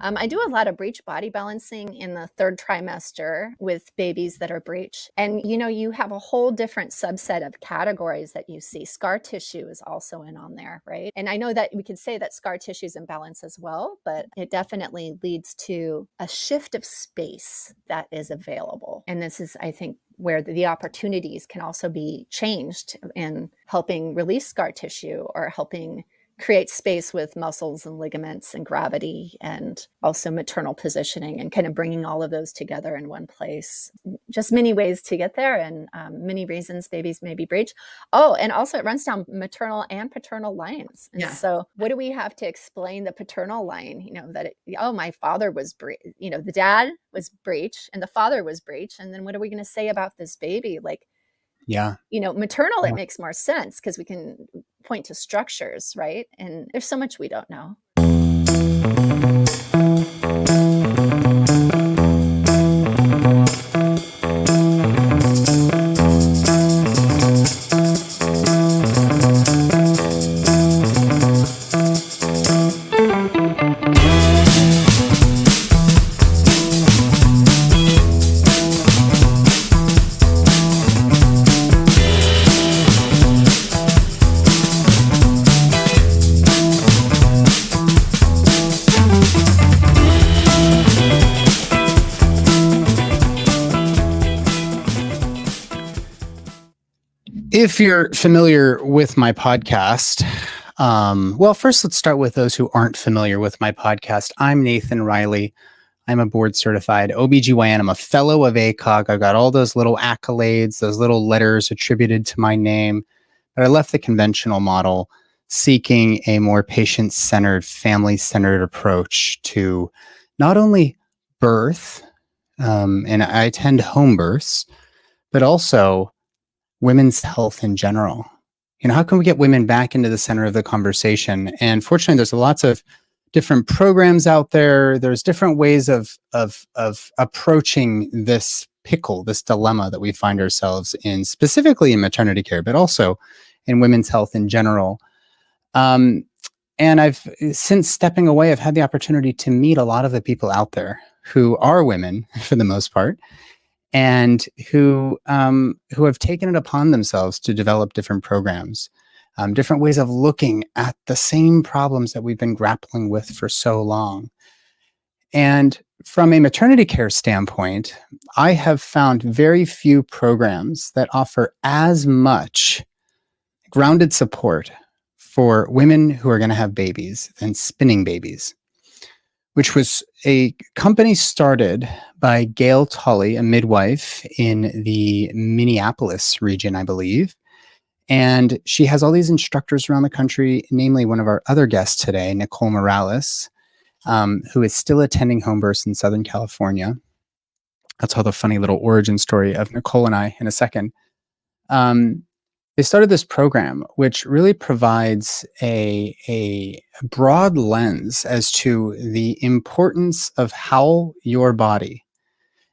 I do a lot of breech body balancing in the 3rd trimester with babies that are breech. And, you have a whole different subset of categories that you see. Scar tissue is also in on there, right? And I know that we could say that scar tissue is in balance as well, but it definitely leads to a shift of space that is available. And this is, I think, where the opportunities can also be changed in helping release scar tissue or helping create space with muscles and ligaments and gravity, and also maternal positioning, and kind of bringing all of those together in one place. Just many ways to get there, and many reasons babies may be breech. Oh, and also it runs down maternal and paternal lines. And so what do we have to explain the paternal line? That my father was breech, the dad was breech and the father was breech. And then what are we going to say about this baby? Maternal, it makes more sense because we can point to structures, right? And there's so much we don't know. If you're familiar with my podcast, well, first let's start with those who aren't familiar with my podcast. I'm Nathan Riley. I'm a board certified OBGYN. I'm a fellow of ACOG. I've got all those little accolades, those little letters attributed to my name. But I left the conventional model, seeking a more patient-centered, family-centered approach to not only birth, and I attend home births, but also women's health in general. How can we get women back into the center of the conversation? And fortunately, there's lots of different programs out there. There's different ways of approaching this pickle, this dilemma that we find ourselves in, specifically in maternity care, but also in women's health in general. And I've, since stepping away, I've had the opportunity to meet a lot of the people out there who are women for the most part, and who have taken it upon themselves to develop different programs, different ways of looking at the same problems that we've been grappling with for so long. And from a maternity care standpoint, I have found very few programs that offer as much grounded support for women who are going to have babies and spinning babies, which was a company started by Gail Tully, a midwife in the Minneapolis region, I believe. And she has all these instructors around the country, namely one of our other guests today, Nicole Morales, who is still attending home births in Southern California. I'll tell the funny little origin story of Nicole and I in a second. They started this program, which really provides a broad lens as to the importance of how your body,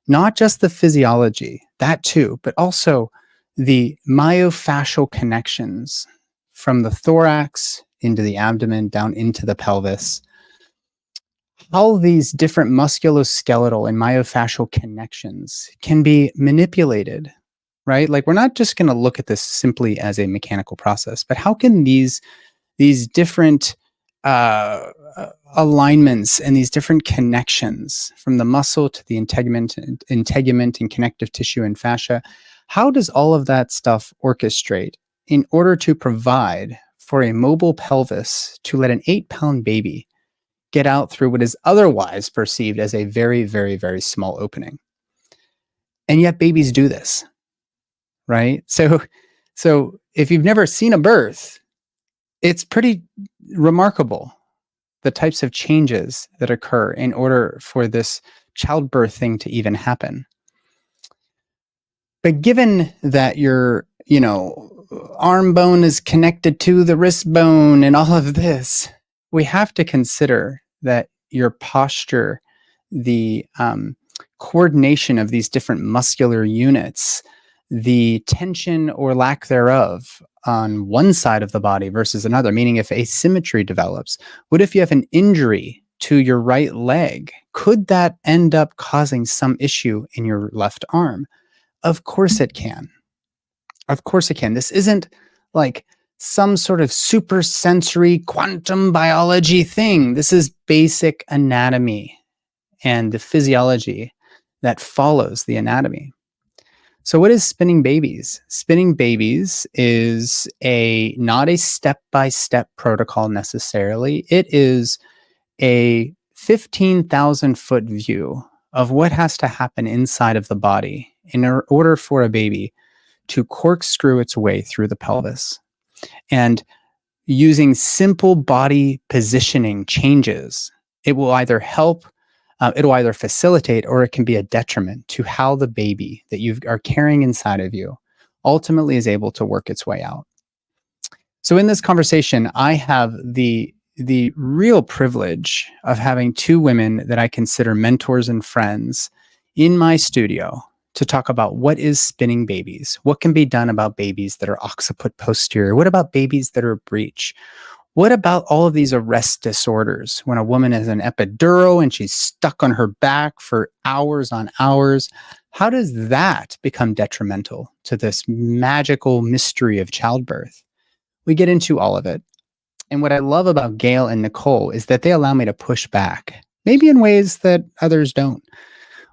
not just the physiology, that too, but also the myofascial connections from the thorax into the abdomen, down into the pelvis, how these different musculoskeletal and myofascial connections can be manipulated, right? Like, we're not just going to look at this simply as a mechanical process, but how can these different alignments and these different connections from the muscle to the integument and connective tissue and fascia, how does all of that stuff orchestrate in order to provide for a mobile pelvis to let an 8-pound baby get out through what is otherwise perceived as a very, very, very small opening? And yet babies do this, right? So if you've never seen a birth, it's pretty remarkable the types of changes that occur in order for this childbirth thing to even happen. But given that your, arm bone is connected to the wrist bone and all of this, we have to consider that your posture, the coordination of these different muscular units, the tension or lack thereof on one side of the body versus another, meaning if asymmetry develops, what if you have an injury to your right leg, could that end up causing some issue in your left arm? Of course it can. Of course it can. This isn't like some sort of super sensory quantum biology thing. This is basic anatomy and the physiology that follows the anatomy. So what is spinning babies? Spinning babies is not a step-by-step protocol necessarily. It is a 15,000 foot view of what has to happen inside of the body in order for a baby to corkscrew its way through the pelvis. And using simple body positioning changes, it will either help, it'll either facilitate, or it can be a detriment to how the baby that you are carrying inside of you ultimately is able to work its way out. So in this conversation, I have the real privilege of having two women that I consider mentors and friends in my studio to talk about what is spinning babies, what can be done about babies that are occiput posterior, what about babies that are breech, what about all of these arrest disorders when a woman is an epidural and she's stuck on her back for hours on hours? How does that become detrimental to this magical mystery of childbirth? We get into all of it. And what I love about Gail and Nicole is that they allow me to push back, maybe in ways that others don't.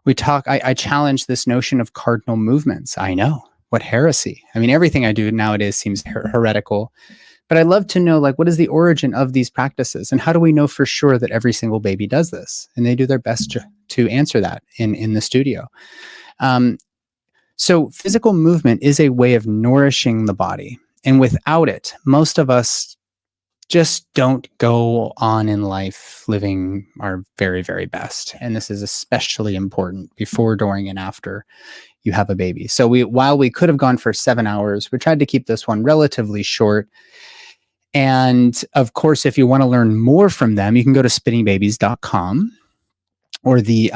I challenge this notion of cardinal movements. I know, what heresy. I mean, everything I do nowadays seems heretical. But I'd love to know, like, what is the origin of these practices? And how do we know for sure that every single baby does this? And they do their best to answer that in the studio. So physical movement is a way of nourishing the body. And without it, most of us just don't go on in life living our very, very best. And this is especially important before, during, and after you have a baby. So while we could have gone for 7 hours, we tried to keep this one relatively short. And of course, if you want to learn more from them, you can go to spinningbabies.com or the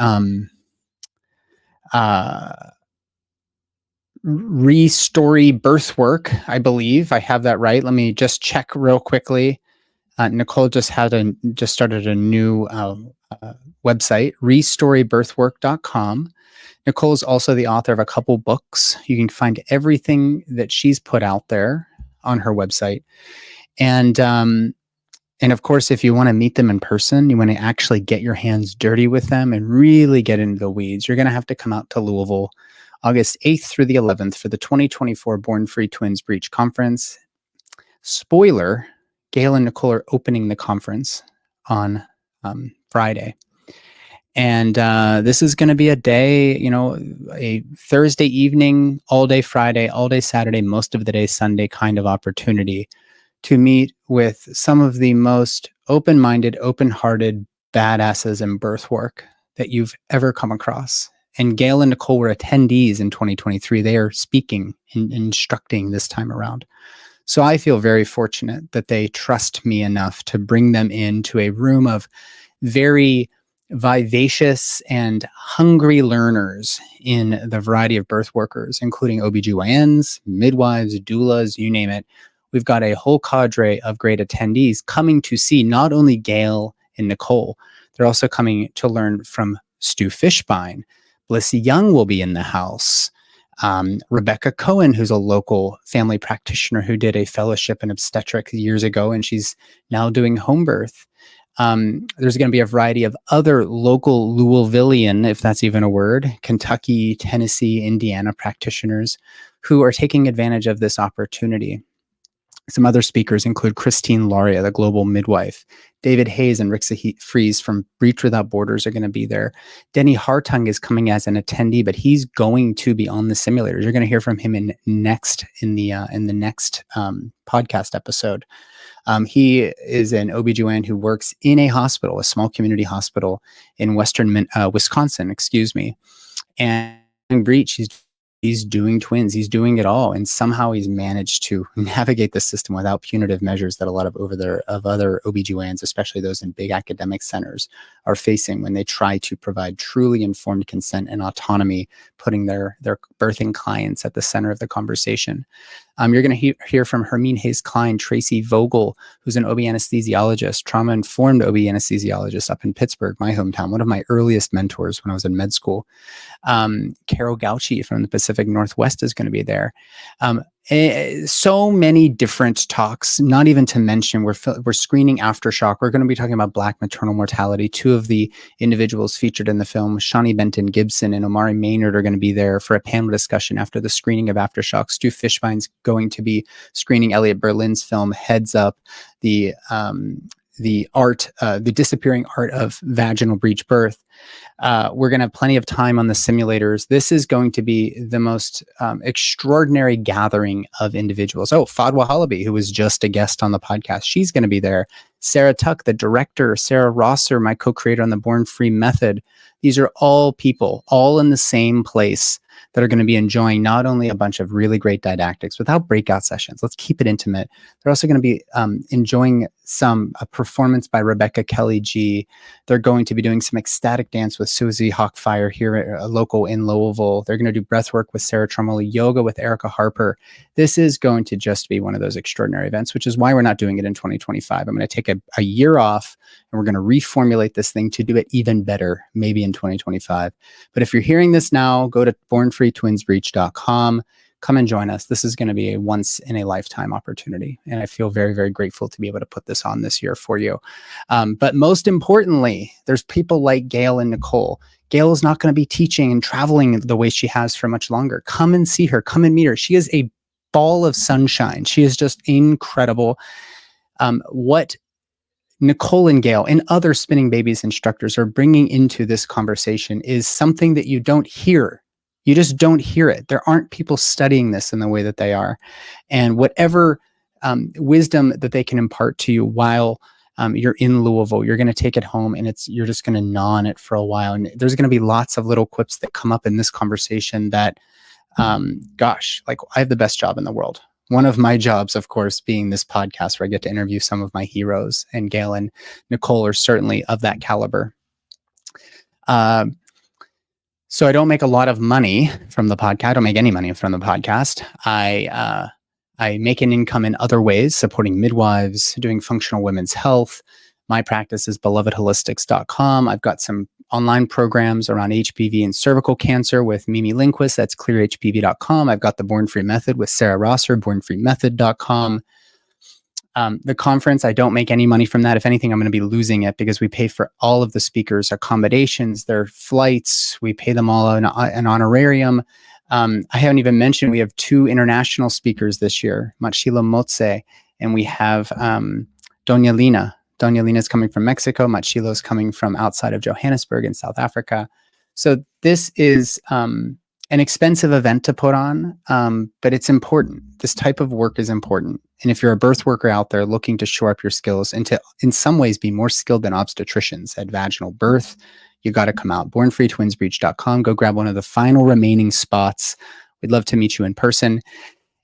Restory Birthwork, I believe. I have that right. Let me just check real quickly. Nicole just started a new website, restorybirthwork.com. Nicole is also the author of a couple books. You can find everything that she's put out there on her website. And of course, if you want to meet them in person, you want to actually get your hands dirty with them and really get into the weeds, you're going to have to come out to Louisville August 8th through the 11th for the 2024 Born Free Twins-Breech Conference. Spoiler, Gail and Nicole are opening the conference on Friday. And this is going to be a day, a Thursday evening, all day Friday, all day Saturday, most of the day Sunday kind of opportunity to meet with some of the most open-minded, open-hearted badasses in birth work that you've ever come across. And Gail and Nicole were attendees in 2023. They are speaking and instructing this time around. So I feel very fortunate that they trust me enough to bring them into a room of very vivacious and hungry learners in the variety of birth workers, including OBGYNs, midwives, doulas, you name it. We've got a whole cadre of great attendees coming to see not only Gail and Nicole, they're also coming to learn from Stu Fishbein. Bliss Young will be in the house. Rebecca Cohen, who's a local family practitioner who did a fellowship in obstetrics years ago, and she's now doing home birth. There's going to be a variety of other local Louisvillian, if that's even a word, Kentucky, Tennessee, Indiana practitioners who are taking advantage of this opportunity. Some other speakers include Christine Laria, the global midwife. David Hayes and Rixa Fries from Breech Without Borders are going to be there. Denny Hartung is coming as an attendee, but he's going to be on the simulators. You're going to hear from him in the next podcast episode. He is an OBGYN who works in a hospital, a small community hospital in Western Wisconsin, And in Breech, he's He's doing twins. He's doing it all. And somehow he's managed to navigate the system without punitive measures that a lot of other OBGYNs, especially those in big academic centers, are facing when they try to provide truly informed consent and autonomy, putting their birthing clients at the center of the conversation. You're going to hear from Hermine Hayes-Klein, Tracy Vogel, who's an OB anesthesiologist, trauma-informed OB anesthesiologist up in Pittsburgh, my hometown, one of my earliest mentors when I was in med school. Carol Gauchi from the Pacific Northwest is going to be there. So many different talks, not even to mention we're screening aftershock. We're going to be talking about Black maternal mortality. Two of the individuals featured in the film, Shawnee Benton Gibson and Omari Maynard, are going to be there for a panel discussion after the screening of aftershock. Stu Fishbine's going to be screening Elliot Berlin's film Heads Up, the disappearing art of vaginal breech birth. We're going to have plenty of time on the simulators. This is going to be the most extraordinary gathering of individuals. Oh, Fadwa Halabi, who was just a guest on the podcast, she's going to be there. Sarah Tuck, the director, Sarah Rosser, my co-creator on the Born Free method. These are all people, all in the same place, that are going to be enjoying not only a bunch of really great didactics without breakout sessions. Let's keep it intimate. They're also going to be enjoying a performance by Rebecca Kelly G. They're going to be doing some ecstatic dance with Susie Hawkfire here at a local in Louisville. They're going to do breathwork with Sarah Tromoli, yoga with Erica Harper. This is going to just be one of those extraordinary events, which is why we're not doing it in 2025. I'm going to take a year off, and we're going to reformulate this thing to do it even better, maybe in 2025. But if you're hearing this now, go to bornfreetwinsbreech.com. Come and join us. This is going to be a once in a lifetime opportunity. And I feel very, very grateful to be able to put this on this year for you. But most importantly, there's people like Gail and Nicole. Gail is not going to be teaching and traveling the way she has for much longer. Come and see her. Come and meet her. She is a ball of sunshine. She is just incredible. What Nicole and Gail and other Spinning Babies instructors are bringing into this conversation is something that you don't hear. You just don't hear it. There aren't people studying this in the way that they are. And whatever wisdom that they can impart to you while you're in Louisville, you're going to take it home, and you're just going to gnaw on it for a while. And there's going to be lots of little quips that come up in this conversation that, like, I have the best job in the world. One of my jobs, of course, being this podcast where I get to interview some of my heroes, and Gail and Nicole are certainly of that caliber. So I don't make a lot of money from the podcast. I don't make any money from the podcast. I make an income in other ways, supporting midwives, doing functional women's health. My practice is belovedholistics.com. I've got some online programs around HPV and cervical cancer with Mimi Lindquist. That's clearhpv.com. I've got the Born Free Method with Sarah Rosser, bornfreemethod.com. The conference, I don't make any money from that. If anything, I'm going to be losing it because we pay for all of the speakers' accommodations, their flights. We pay them all an honorarium. I haven't even mentioned we have 2 international speakers this year, Machilo Motze, and we have Doña Lina. Doña Lina is coming from Mexico. Machilo is coming from outside of Johannesburg in South Africa. So this is an expensive event to put on, but it's important. This type of work is important. And if you're a birth worker out there looking to shore up your skills and to, in some ways, be more skilled than obstetricians at vaginal birth, you got to come out. bornfreetwinsbreech.com. Go grab one of the final remaining spots. We'd love to meet you in person.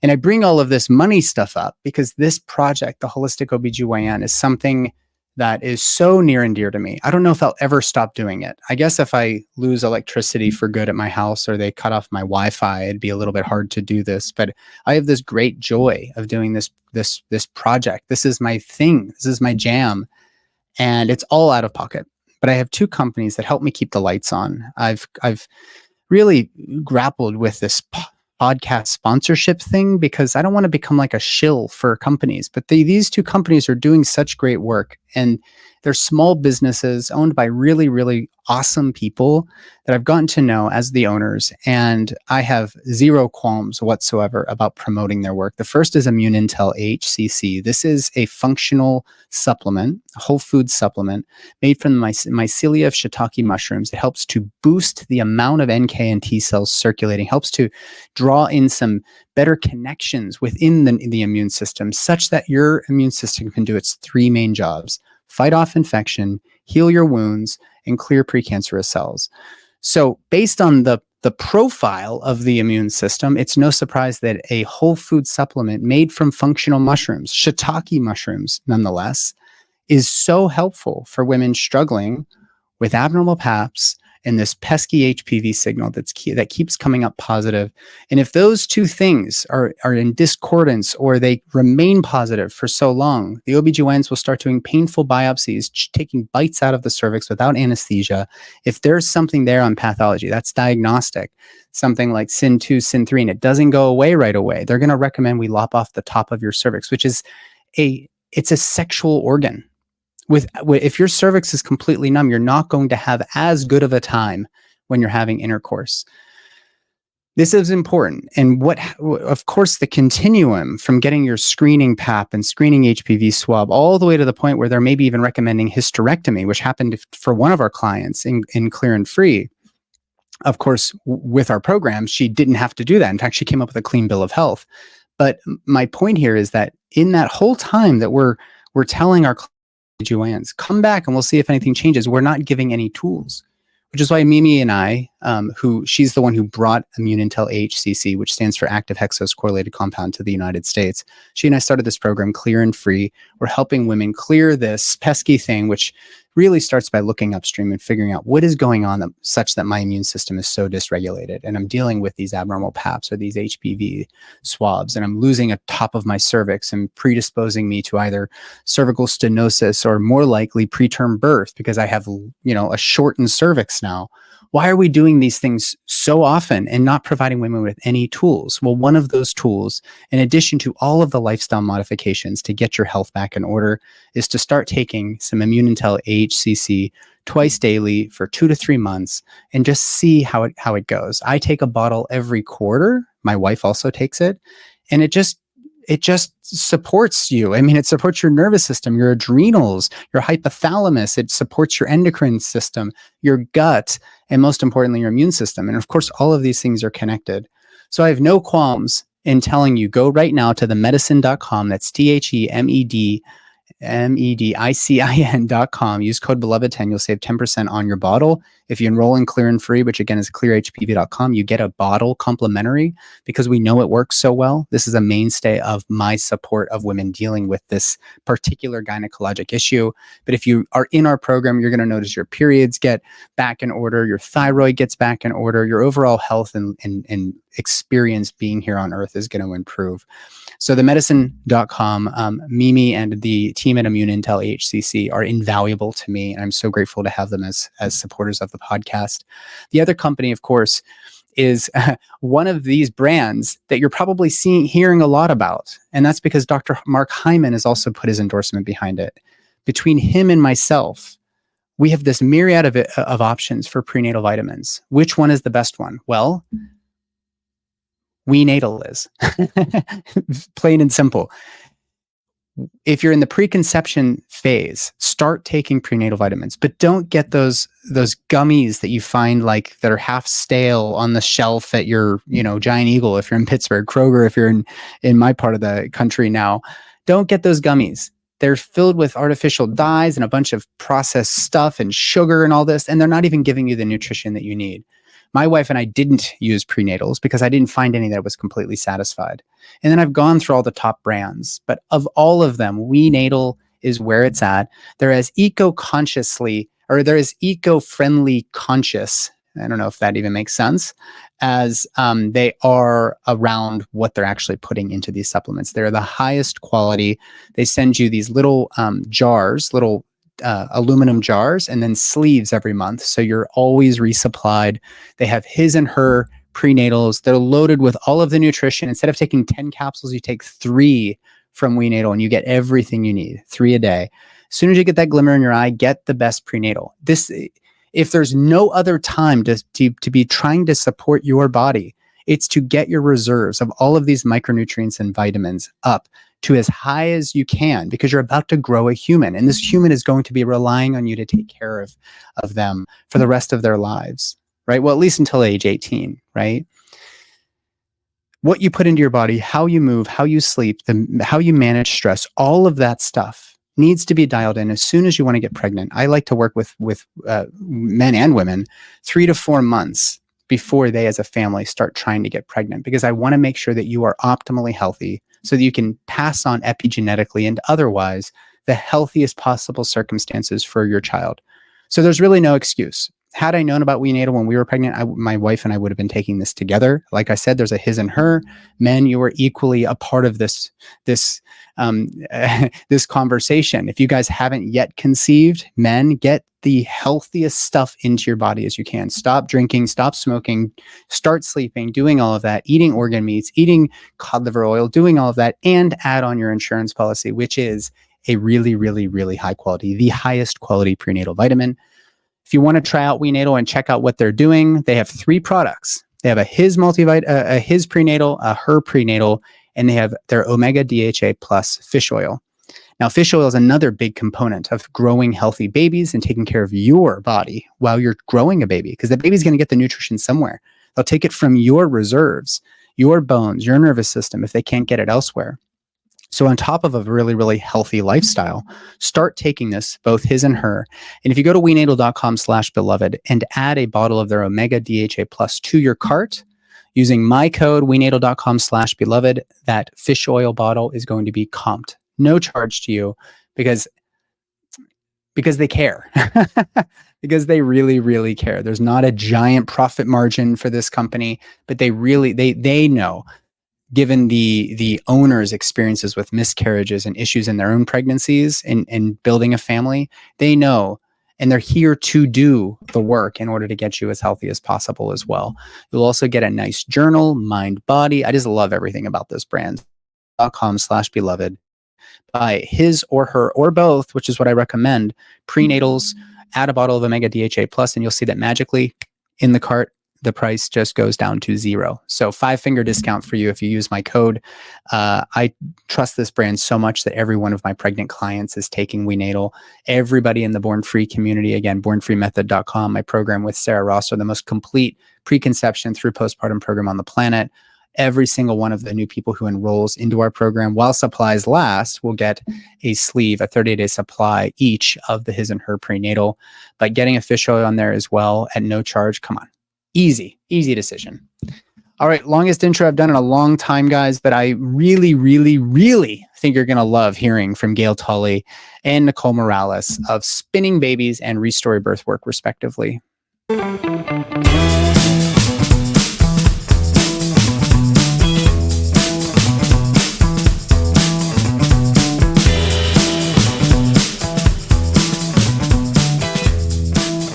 And I bring all of this money stuff up because this project, the Holistic OBGYN, is something that is so near and dear to me. I don't know if I'll ever stop doing it. I guess if I lose electricity for good at my house or they cut off my Wi-Fi, it'd be a little bit hard to do this. But I have this great joy of doing this project. This is my thing. This is my jam. And it's all out of pocket. But I have 2 companies that help me keep the lights on. I've really grappled with this podcast sponsorship thing because I don't want to become like a shill for companies. But these 2 companies are doing such great work, and they're small businesses owned by really, really awesome people that I've gotten to know as the owners, and I have zero qualms whatsoever about promoting their work. The first is Immune Intel AHCC. This is a functional supplement, a whole food supplement made from the mycelia of shiitake mushrooms. It helps to boost the amount of NK and T cells circulating, helps to draw in some better connections within the immune system such that your immune system can do its 3 main jobs: fight off infection, heal your wounds, and clear precancerous cells. So based on the profile of the immune system, it's no surprise that a whole food supplement made from functional mushrooms, shiitake mushrooms, nonetheless, is so helpful for women struggling with abnormal PAPs and this pesky HPV signal that keeps coming up positive. And if those two things are in discordance or they remain positive for so long, the OBGYNs will start doing painful biopsies, taking bites out of the cervix without anesthesia. If there's something there on pathology, that's diagnostic, something like SIN2, SIN3, and it doesn't go away right away, they're going to recommend we lop off the top of your cervix, which is it's a sexual organ. If your cervix is completely numb, you're not going to have as good of a time when you're having intercourse. This is important. And of course, the continuum from getting your screening PAP and screening HPV swab all the way to the point where they're maybe even recommending hysterectomy, which happened for one of our clients in Clear and Free. Of course, with our program, she didn't have to do that. In fact, she came up with a clean bill of health. But my point here is that in that whole time that we're telling our OBGYNs, come back and we'll see if anything changes, we're not giving any tools, which is why Mimi and I, she's the one who brought Immune Intel AHCC, which stands for Active Hexose Correlated Compound, to the United States. She and I started this program, Clear and Free. We're helping women clear this pesky thing, which really starts by looking upstream and figuring out what is going on such that my immune system is so dysregulated. And I'm dealing with these abnormal PAPs or these HPV swabs, and I'm losing a top of my cervix and predisposing me to either cervical stenosis or more likely preterm birth because I have, a shortened cervix now. Why are we doing these things so often and not providing women with any tools? Well, one of those tools, in addition to all of the lifestyle modifications to get your health back in order, is to start taking some Immune Intel AHCC twice daily for 2 to 3 months and just see how it goes. I take a bottle every quarter. My wife also takes it, and it just supports you. I mean, it supports your nervous system, your adrenals, your hypothalamus. It supports your endocrine system, your gut, and most importantly, your immune system. And of course, all of these things are connected. So I have no qualms in telling you, go right now to themedicine.com. That's THEMEDICIN.com. Use code beloved10. You'll save 10% on your bottle. If you enroll in Clear and Free, which again is clearhpv.com, you get a bottle complimentary because we know it works so well. This is a mainstay of my support of women dealing with this particular gynecologic issue. But if you are in our program, you're going to notice your periods get back in order, your thyroid gets back in order, your overall health and experience being here on earth is going to improve. So themedicine.com, Mimi and the team at Immune Intel AHCC are invaluable to me, and I'm so grateful to have them as supporters of the podcast. The other company, of course, is one of these brands that you're probably hearing a lot about, and that's because Dr. Mark Hyman has also put his endorsement behind it. Between him and myself, we have this myriad of options for prenatal vitamins. Which one is the best one? Well, WeNatal is. Plain and simple. If you're in the preconception phase, start taking prenatal vitamins, but don't get those gummies that you find that are half stale on the shelf at your, Giant Eagle if you're in Pittsburgh, Kroger if you're in my part of the country now. Don't get those gummies. They're filled with artificial dyes and a bunch of processed stuff and sugar and all this, and they're not even giving you the nutrition that you need. My wife and I didn't use prenatals because I didn't find any that was completely satisfied. And then I've gone through all the top brands, but of all of them, WeNatal is where it's at. They're as eco-friendly conscious, I don't know if that even makes sense, as they are around what they're actually putting into these supplements. They're the highest quality. They send you these little aluminum jars and then sleeves every month. So you're always resupplied. They have his and her prenatals. They're loaded with all of the nutrition. Instead of taking 10 capsules, you take 3 from WeNatal and you get everything you need, 3 a day. As soon as you get that glimmer in your eye, get the best prenatal. If there's no other time to be trying to support your body, it's to get your reserves of all of these micronutrients and vitamins up to as high as you can, because you're about to grow a human, and this human is going to be relying on you to take care of them for the rest of their lives, right? Well, at least until age 18, right? What you put into your body, how you move, how you sleep, how you manage stress, all of that stuff needs to be dialed in as soon as you want to get pregnant. I like to work with men and women 3 to 4 months before they as a family start trying to get pregnant, because I want to make sure that you are optimally healthy so that you can pass on epigenetically and otherwise the healthiest possible circumstances for your child. So there's really no excuse. Had I known about WeNatal when we were pregnant, my wife and I would have been taking this together. Like I said, there's a his and her. Men, you are equally a part of this this conversation. If you guys haven't yet conceived, men, get the healthiest stuff into your body as you can. Stop drinking, stop smoking, start sleeping, doing all of that, eating organ meats, eating cod liver oil, doing all of that, and add on your insurance policy, which is a really, really, really high quality, the highest quality prenatal vitamin. If you want to try out WeNatal and check out what they're doing, they have 3 products. They have a his multivit, a his prenatal, a her prenatal, and they have their omega DHA plus fish oil. Now, fish oil is another big component of growing healthy babies and taking care of your body while you're growing a baby, because the baby's going to get the nutrition somewhere. They'll take it from your reserves, your bones, your nervous system, if they can't get it elsewhere. So on top of a really, really healthy lifestyle, start taking this, both his and her. And if you go to wenatal.com/beloved and add a bottle of their Omega DHA Plus to your cart, using my code wenatal.com/beloved, that fish oil bottle is going to be comped. No charge to you, because they care. Because they really, really care. There's not a giant profit margin for this company, but they really, they know, given the owner's experiences with miscarriages and issues in their own pregnancies and building a family, they know, and they're here to do the work in order to get you as healthy as possible as well. You'll also get a nice journal, mind, body. I just love everything about this brand. .com/beloved. Buy his or her or both, which is what I recommend, prenatals, add a bottle of Omega DHA Plus, and you'll see that magically in the cart, the price just goes down to 0. So 5-finger discount for you if you use my code. I trust this brand so much that every one of my pregnant clients is taking WeNatal. Everybody in the Born Free community, again, bornfreemethod.com, my program with Sarah Rosser, the most complete preconception through postpartum program on the planet. Every single one of the new people who enrolls into our program, while supplies last, will get a sleeve, a 30-day supply each of the his and her prenatal. But getting a fish oil on there as well at no charge, come on. Easy decision. All right, longest intro I've done in a long time, guys, but I really, really, really think you're going to love hearing from Gail Tully and Nicole Morales of Spinning Babies and Restore Birthwork, respectively.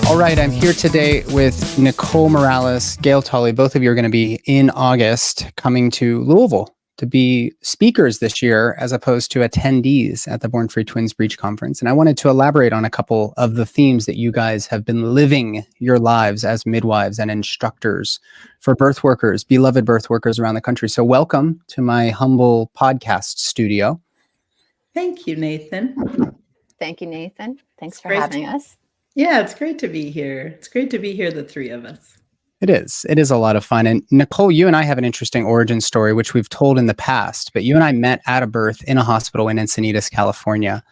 All right, I'm here today with Nicole Morales, Gail Tully. Both of you are going to be in August coming to Louisville to be speakers this year as opposed to attendees at the Born Free Twins-Breech conference. And I wanted to elaborate on a couple of the themes that you guys have been living your lives as midwives and instructors for birth workers, beloved birth workers around the country. So welcome to my humble podcast studio. Thank you, Nathan. Thank you, Nathan. Thanks for having us. Yeah, it's great to be here. It's great to be here, the 3 of us. It is. It is a lot of fun. And Nicole, you and I have an interesting origin story, which we've told in the past, but you and I met at a birth in a hospital in Encinitas, California.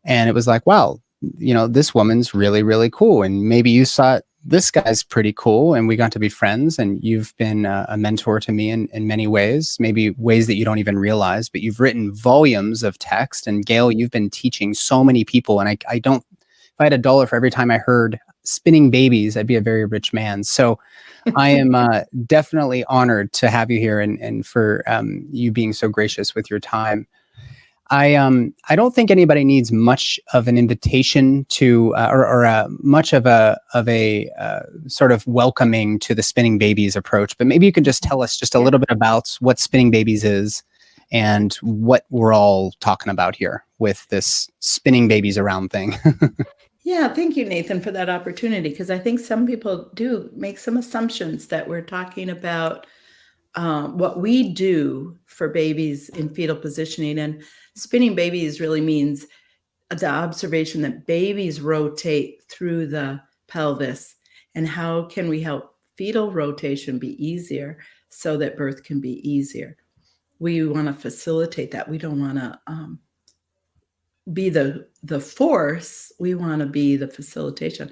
And it was like, wow, this woman's really, really cool. And maybe you saw this guy's pretty cool, and we got to be friends, and you've been a mentor to me in many ways, maybe ways that you don't even realize, but you've written volumes of text. And Gail, you've been teaching so many people. And I don't, if I had $1 for every time I heard spinning babies, I'd be a very rich man. So I am definitely honored to have you here and for you being so gracious with your time. I don't think anybody needs much of an invitation to or much of a sort of welcoming to the spinning babies approach, but maybe you could just tell us just a little bit about what spinning babies is and what we're all talking about here with this spinning babies around thing. Yeah, thank you, Nathan, for that opportunity, because I think some people do make some assumptions that we're talking about what we do for babies in fetal positioning. And spinning babies really means the observation that babies rotate through the pelvis, and how can we help fetal rotation be easier so that birth can be easier. We want to facilitate that. We don't want to be the force. We want to be the facilitation.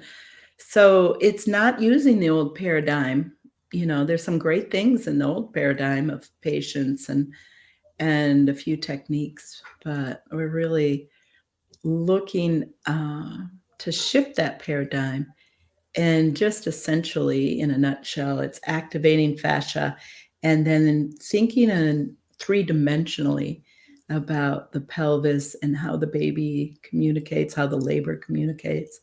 So it's not using the old paradigm. There's some great things in the old paradigm of patience and a few techniques, but we're really looking to shift that paradigm. And just essentially, in a nutshell, it's activating fascia and then thinking in three-dimensionally about the pelvis and how the baby communicates, how the labor communicates,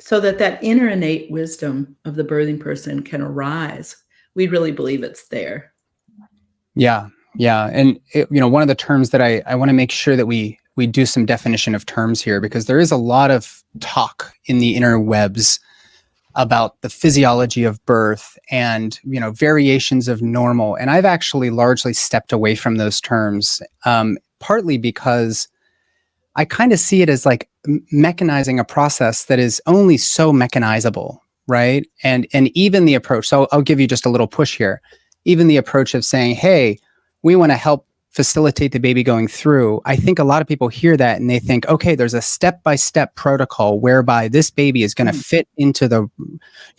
so that inner innate wisdom of the birthing person can arise. We really believe it's there. Yeah. And one of the terms that I want to make sure that we do some definition of terms here, because there is a lot of talk in the interwebs about the physiology of birth and, variations of normal. And I've actually largely stepped away from those terms, partly because I kind of see it as like mechanizing a process that is only so mechanizable, right? And even the approach, so I'll give you just a little push here, even the approach of saying, hey, we want to help facilitate the baby going through. I think a lot of people hear that and they think, okay, there's a step-by-step protocol whereby this baby is going to fit into the,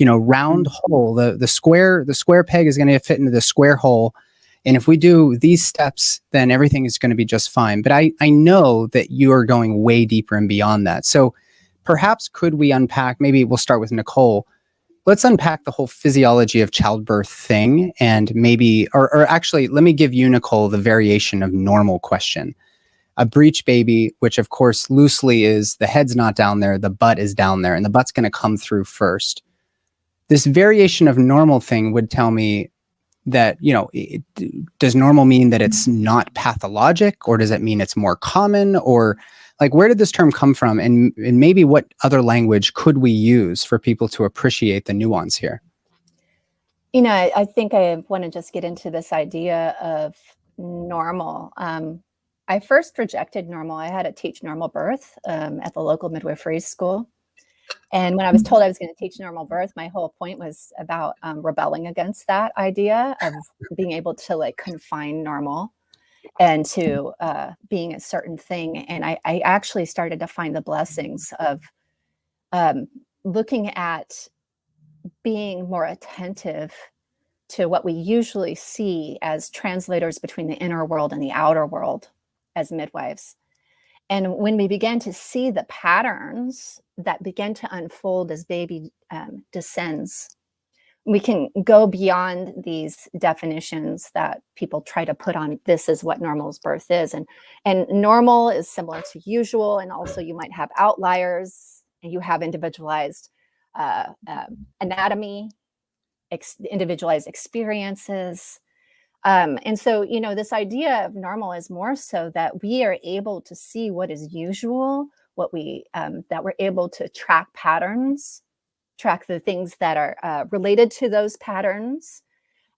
round hole. The square peg is going to fit into the square hole. And if we do these steps, then everything is going to be just fine. But I know that you are going way deeper and beyond that. So perhaps could we unpack, maybe we'll start with Nicole. Let's unpack the whole physiology of childbirth thing, and maybe, or actually, let me give you, Nicole, the variation of normal question. A breech baby, which of course loosely is the head's not down there, the butt is down there, and the butt's going to come through first. This variation of normal thing would tell me that, does normal mean that it's not pathologic, or does it mean it's more common, or like, where did this term come from? And maybe what other language could we use for people to appreciate the nuance here? I think I want to just get into this idea of normal. I first rejected normal. I had to teach normal birth at the local midwifery school. And when I was told I was going to teach normal birth, my whole point was about rebelling against that idea of being able to like confine normal and to being a certain thing. And I actually started to find the blessings of looking at being more attentive to what we usually see as translators between the inner world and the outer world as midwives. And when we began to see the patterns that begin to unfold as baby descends, we can go beyond these definitions that people try to put on this is what normal's birth is. And normal is similar to usual. And also you might have outliers, and you have individualized anatomy, individualized experiences. And so, this idea of normal is more so that we are able to see what is usual, what that we're able to track patterns, track the things that are related to those patterns,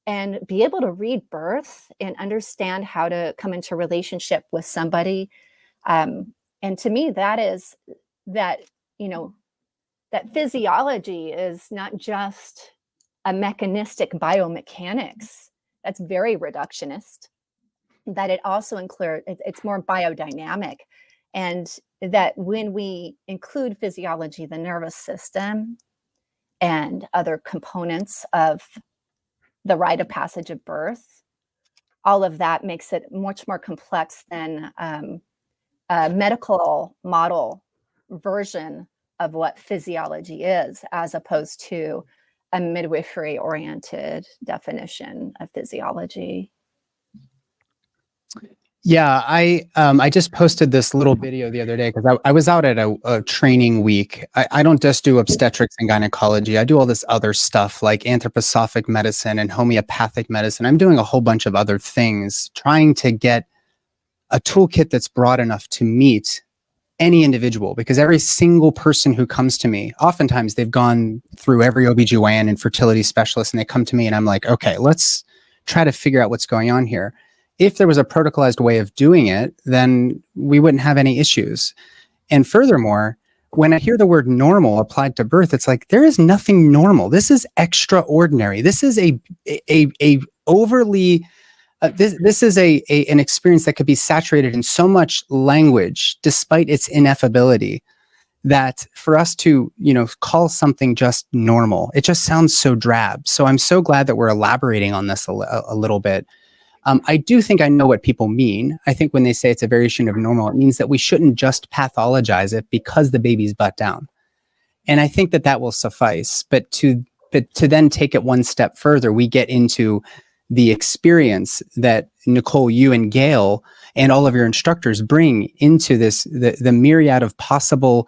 and be able to read birth and understand how to come into relationship with somebody. And to me, that is that physiology is not just a mechanistic biomechanics. That's very reductionist. That it also it's more biodynamic. And that when we include physiology, the nervous system, and other components of the rite of passage of birth, all of that makes it much more complex than a medical model version of what physiology is, as opposed to a midwifery-oriented definition of physiology. Yeah, I just posted this little video the other day because I was out at a training week. I don't just do obstetrics and gynecology. I do all this other stuff like anthroposophic medicine and homeopathic medicine. I'm doing a whole bunch of other things, trying to get a toolkit that's broad enough to meet any individual, because every single person who comes to me, oftentimes they've gone through every OBGYN and fertility specialist, and they come to me and I'm like, okay, let's try to figure out what's going on here. If there was a protocolized way of doing it, then we wouldn't have any issues. And furthermore, when I hear the word normal applied to birth, it's like, there is nothing normal. This is extraordinary. This is a overly This is an experience that could be saturated in so much language, despite its ineffability, that for us to, call something just normal, it just sounds so drab. So I'm so glad that we're elaborating on this a little bit. I do think I know what people mean. I think when they say it's a variation of normal, it means that we shouldn't just pathologize it because the baby's butt down. And I think that will suffice. But to then take it one step further, we get into the experience that Nicole, you and Gail and all of your instructors bring into this, the myriad of possible,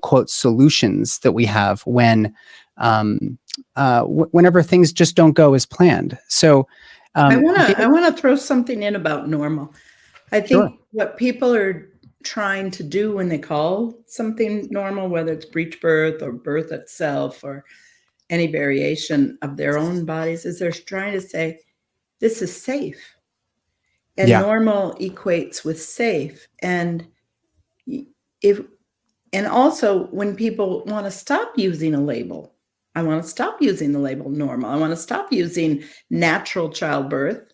quote, solutions that we have when, whenever things just don't go as planned. So I want to throw something in about normal. I think what people are trying to do when they call something normal, whether it's breech birth or birth itself or any variation of their own bodies, is they're trying to say, this is safe. And normal equates with safe. And also when people want to stop using a label, I want to stop using the label normal. I want to stop using natural childbirth.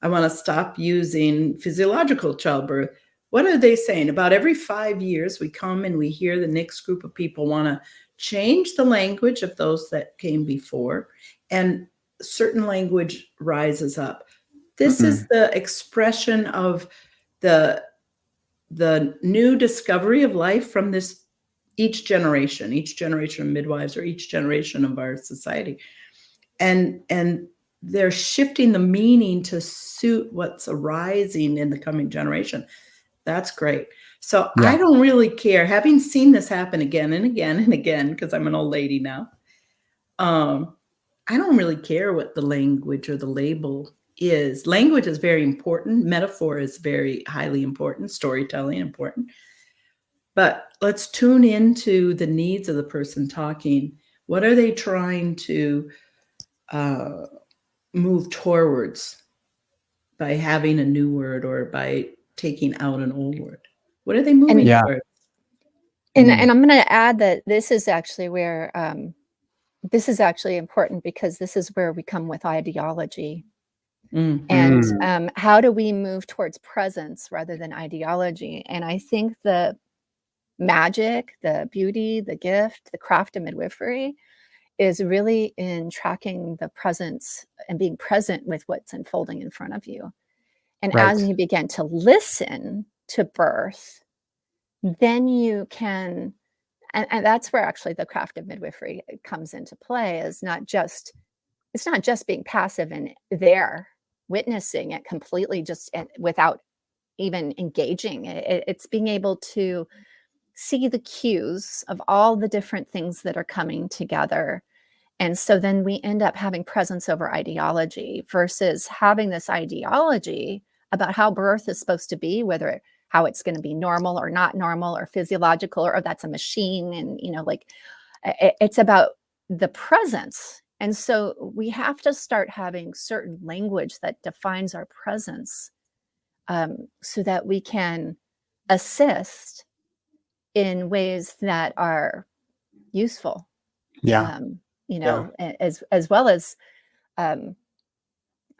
I want to stop using physiological childbirth. What are they saying? About every 5 years, we come and we hear the next group of people want to change the language of those that came before, and certain language rises up. This is the expression of the new discovery of life from each generation of midwives, or each generation of our society. And they're shifting the meaning to suit what's arising in the coming generation. That's great. So I don't really care, having seen this happen again and again and again, because I'm an old lady now. I don't really care what the language or the label is. Language is very important. Metaphor is very highly important. Storytelling important. But let's tune into the needs of the person talking. What are they trying to move towards by having a new word or by taking out an old word? What are they moving towards? And I'm going to add that this is actually where this is actually important, because this is where we come with ideology. And how do we move towards presence rather than ideology? And I think the magic, the beauty, the gift, the craft of midwifery is really in tracking the presence and being present with what's unfolding in front of you. And as you begin to listen to birth, then you can, and that's where actually the craft of midwifery comes into play, is it's not just being passive and there witnessing it completely, just without even engaging. It's being able to see the cues of all the different things that are coming together. And so then we end up having presence over ideology versus having this ideology about how birth is supposed to be, how it's going to be normal or not normal or physiological, or that's a machine. And, it's about the presence. And so we have to start having certain language that defines our presence, so that we can assist in ways that are useful. As well as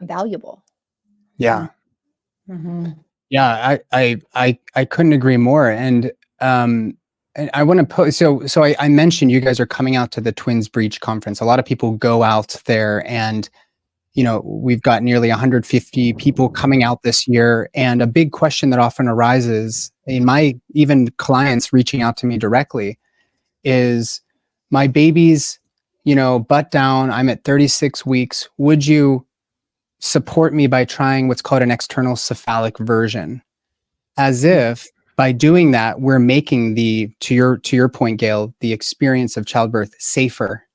valuable. Yeah. Yeah, I couldn't agree more. And I want to post. So I mentioned you guys are coming out to the Twins-Breech conference. A lot of people go out there, and we've got nearly 150 people coming out this year. And a big question that often arises in my even clients reaching out to me directly is, my baby's butt down. I'm at 36 weeks. Would you support me by trying what's called an external cephalic version? As if by doing that, we're making to your point, Gail, the experience of childbirth safer.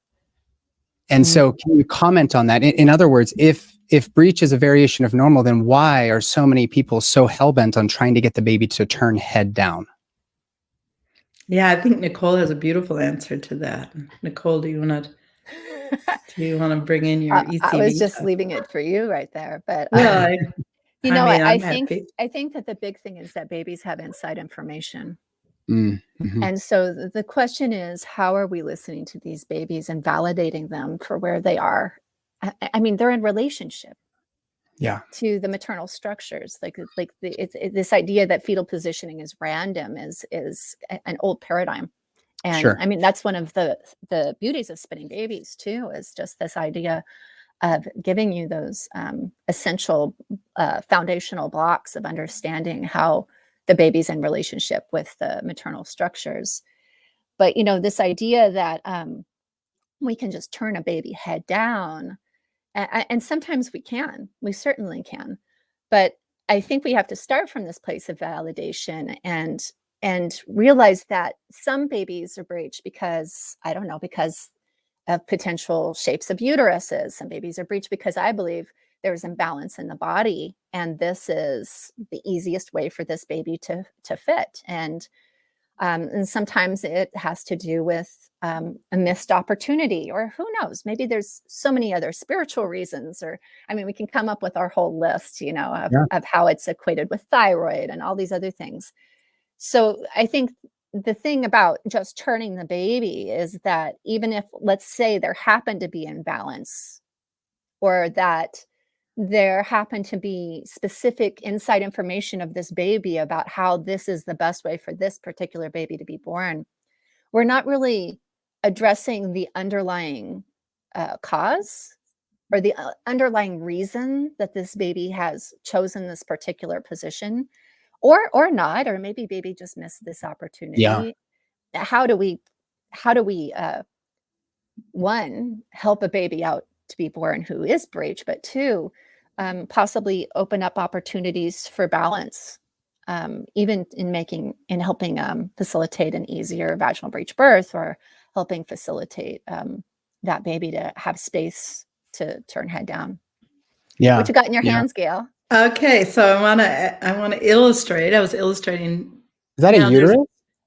And so can you comment on that? In other words, if breech is a variation of normal, then why are so many people so hell-bent on trying to get the baby to turn head down? Yeah, I think Nicole has a beautiful answer to that. Nicole, do you want to bring in your ECV? I was just leaving it for you right there, but well, I think that the big thing is that babies have inside information. And so the question is, how are we listening to these babies and validating them for where they are? I mean, they're in relationship. Yeah. to the maternal structures. This idea that fetal positioning is random is an old paradigm. And Sure. I mean, that's one of the beauties of spinning babies too, is just this idea of giving you those essential foundational blocks of understanding how the baby's in relationship with the maternal structures. But, this idea that we can just turn a baby head down, and sometimes we certainly can. But I think we have to start from this place of validation and realize that some babies are breech because, I don't know, because of potential shapes of uteruses. Some babies are breech because I believe there's imbalance in the body, and this is the easiest way for this baby to fit. And sometimes it has to do with a missed opportunity, or who knows, maybe there's so many other spiritual reasons, or, I mean, we can come up with our whole list, of how it's equated with thyroid and all these other things. So I think the thing about just turning the baby is that even if, let's say, there happened to be imbalance, or that there happened to be specific inside information of this baby about how this is the best way for this particular baby to be born, we're not really addressing the underlying cause, or the underlying reason that this baby has chosen this particular position, or not, or maybe baby just missed this opportunity. How do we one, help a baby out to be born who is breech, but two, possibly open up opportunities for balance, even in helping facilitate an easier vaginal breech birth, or helping facilitate that baby to have space to turn head down. Yeah. What you got in your hands, Gail? Okay, so I want to illustrate. I was illustrating. Is that a uterus?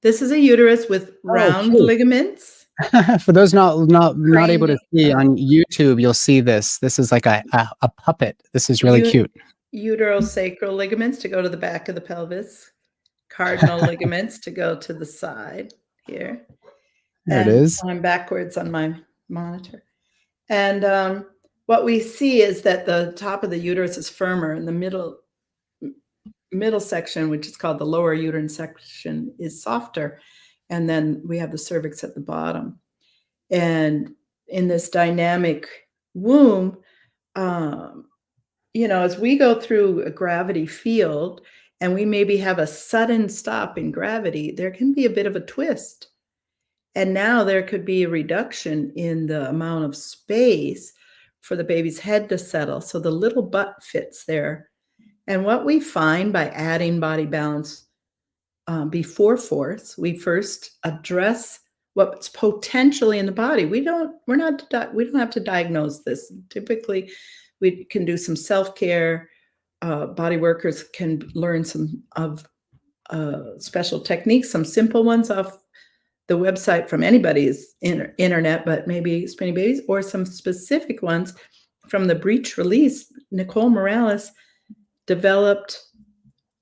This is a uterus with round ligaments. For those not able to see on YouTube, you'll see this. This is like a puppet. This is really cute. Uterosacral ligaments to go to the back of the pelvis. Cardinal ligaments to go to the side here. There it is. I'm backwards on my monitor. And what we see is that the top of the uterus is firmer, and the middle section, which is called the lower uterine section, is softer. And then we have the cervix at the bottom. And in this dynamic womb, as we go through a gravity field and we maybe have a sudden stop in gravity, there can be a bit of a twist. And now there could be a reduction in the amount of space for the baby's head to settle. So the little butt fits there. And what we find by adding body balance before force, we first address what's potentially in the body. We don't have to diagnose this. Typically, we can do some self-care. Body workers can learn some of special techniques, some simple ones off the website from anybody's internet, but maybe Spinning Babies, or some specific ones from the breech release. Nicole Morales developed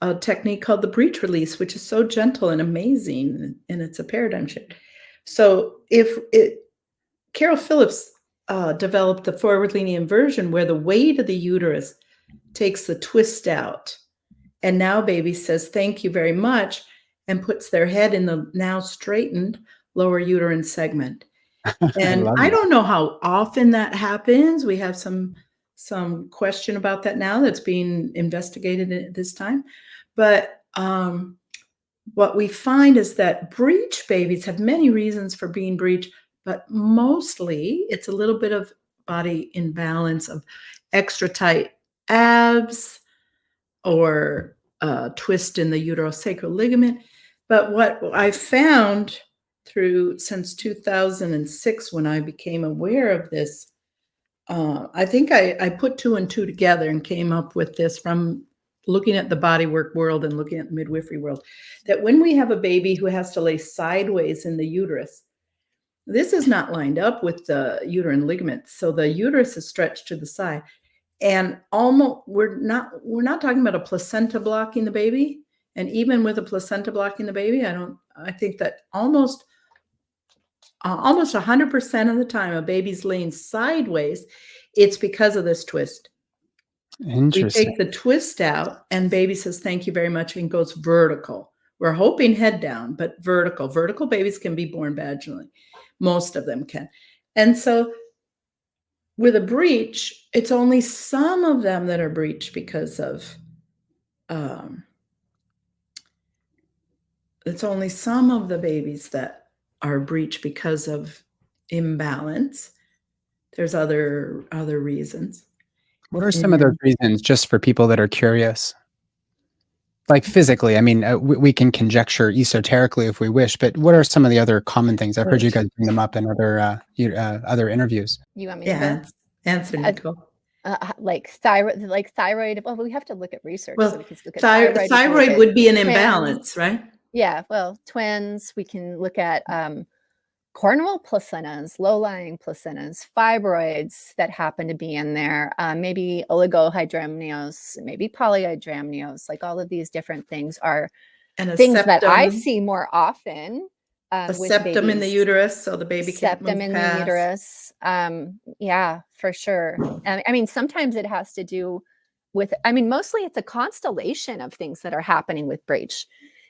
a technique called the breech release, which is so gentle and amazing, and it's a paradigm shift. So Carol Phillips developed the forward-leaning inversion, where the weight of the uterus takes the twist out. And now baby says, thank you very much, and puts their head in the now straightened lower uterine segment. And I don't know how often that happens. We have some question about that now that's being investigated at this time. But what we find is that breech babies have many reasons for being breech, but mostly it's a little bit of body imbalance, of extra tight abs, or a twist in the uterosacral ligament. But what I found since 2006, when I became aware of this, I think I put two and two together and came up with this from looking at the bodywork world and looking at the midwifery world, that when we have a baby who has to lay sideways in the uterus, this is not lined up with the uterine ligaments. So the uterus is stretched to the side. And almost we're not talking about a placenta blocking the baby. And even with a placenta blocking the baby, I think that almost 100% of the time a baby's laying sideways, it's because of this twist. We Interesting. take the twist out and baby says, thank you very much, and goes vertical. We're hoping head down, but vertical. Vertical babies can be born vaginally. Most of them can. And so with a breech, it's only some of them that are breached because of, it's only some of the babies that are breached because of imbalance. There's other reasons. What are some of those reasons, just for people that are curious? Like physically, I mean, we can conjecture esoterically if we wish, but what are some of the other common things? I've heard you guys bring them up in other interviews. You want me to go? Answer, Nicole. Like thyroid. Well, we have to look at research. Well, so we can look at thyroid would be an twins. imbalance, right? Yeah. Well, twins. We can look at corneal placentas, low-lying placentas, fibroids that happen to be in there, maybe oligohydramnios, maybe polyhydramnios. Like all of these different things are things that I see more often. A septum in the uterus, so the baby can septum in the uterus. Yeah, for sure. I mean, sometimes it has to do with, I mean, mostly it's a constellation of things that are happening with breech.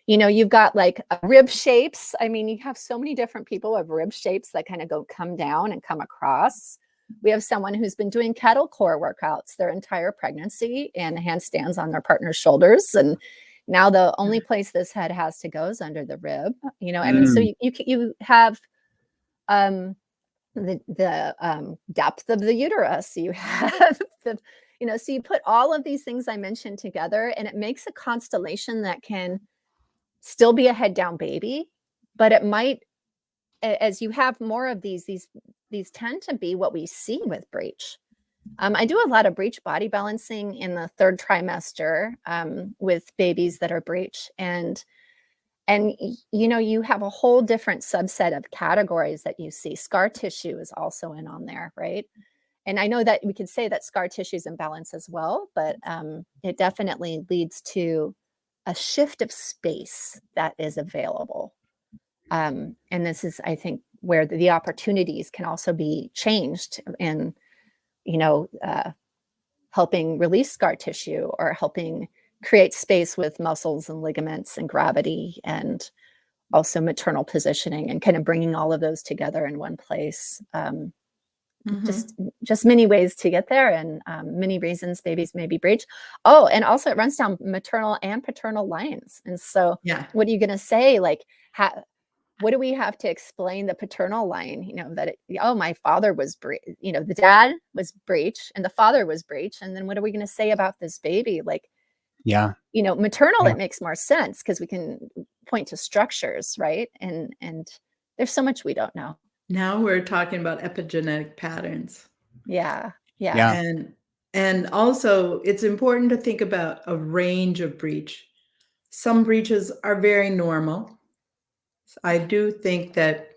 You know, you've got like rib shapes. I mean, you have so many different people who have rib shapes that kind of come down and come across. We have someone who's been doing kettle core workouts their entire pregnancy and handstands on their partner's shoulders. And now the only place this head has to go is under the rib. You know, I mean, so you have the depth of the uterus. You have the, you know, so you put all of these things I mentioned together, and it makes a constellation that can still be a head down baby, but it might, as you have more of these tend to be what we see with breech. I do a lot of breech body balancing in the third trimester with babies that are breech, and you know, you have a whole different subset of categories that you see. Scar tissue is also in on there, right? And I know that we can say that scar tissue is in balance as well, but it definitely leads to a shift of space that is available. And this is, I think, where the opportunities can also be changed in, you know, helping release scar tissue or helping create space with muscles and ligaments and gravity, and also maternal positioning, and kind of bringing all of those together in one place. Just many ways to get there, and many reasons babies may be breech. Oh, and also it runs down maternal and paternal lines. And so what are you going to say? Like, what do we have to explain the paternal line? You know, that, my father was breech, you know, the dad was breech and the father was breech. And then what are we going to say about this baby? Like, you know, maternal, it makes more sense because we can point to structures, right? And there's so much we don't know. Now we're talking about epigenetic patterns. Yeah. And also it's important to think about a range of breech. Some breeches are very normal. I do think that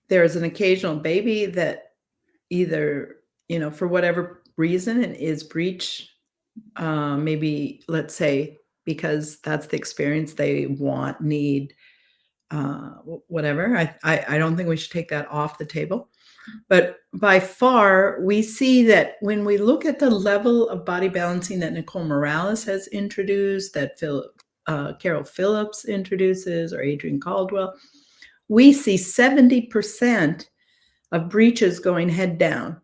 there's an occasional baby that either, you know, for whatever reason is breech, maybe, let's say, because that's the experience they want, need, whatever. I don't think we should take that off the table. But by far, we see that when we look at the level of body balancing that Nicole Morales has introduced, that Carol Phillips introduces, or Adrian Caldwell, we see 70% of breeches going head down.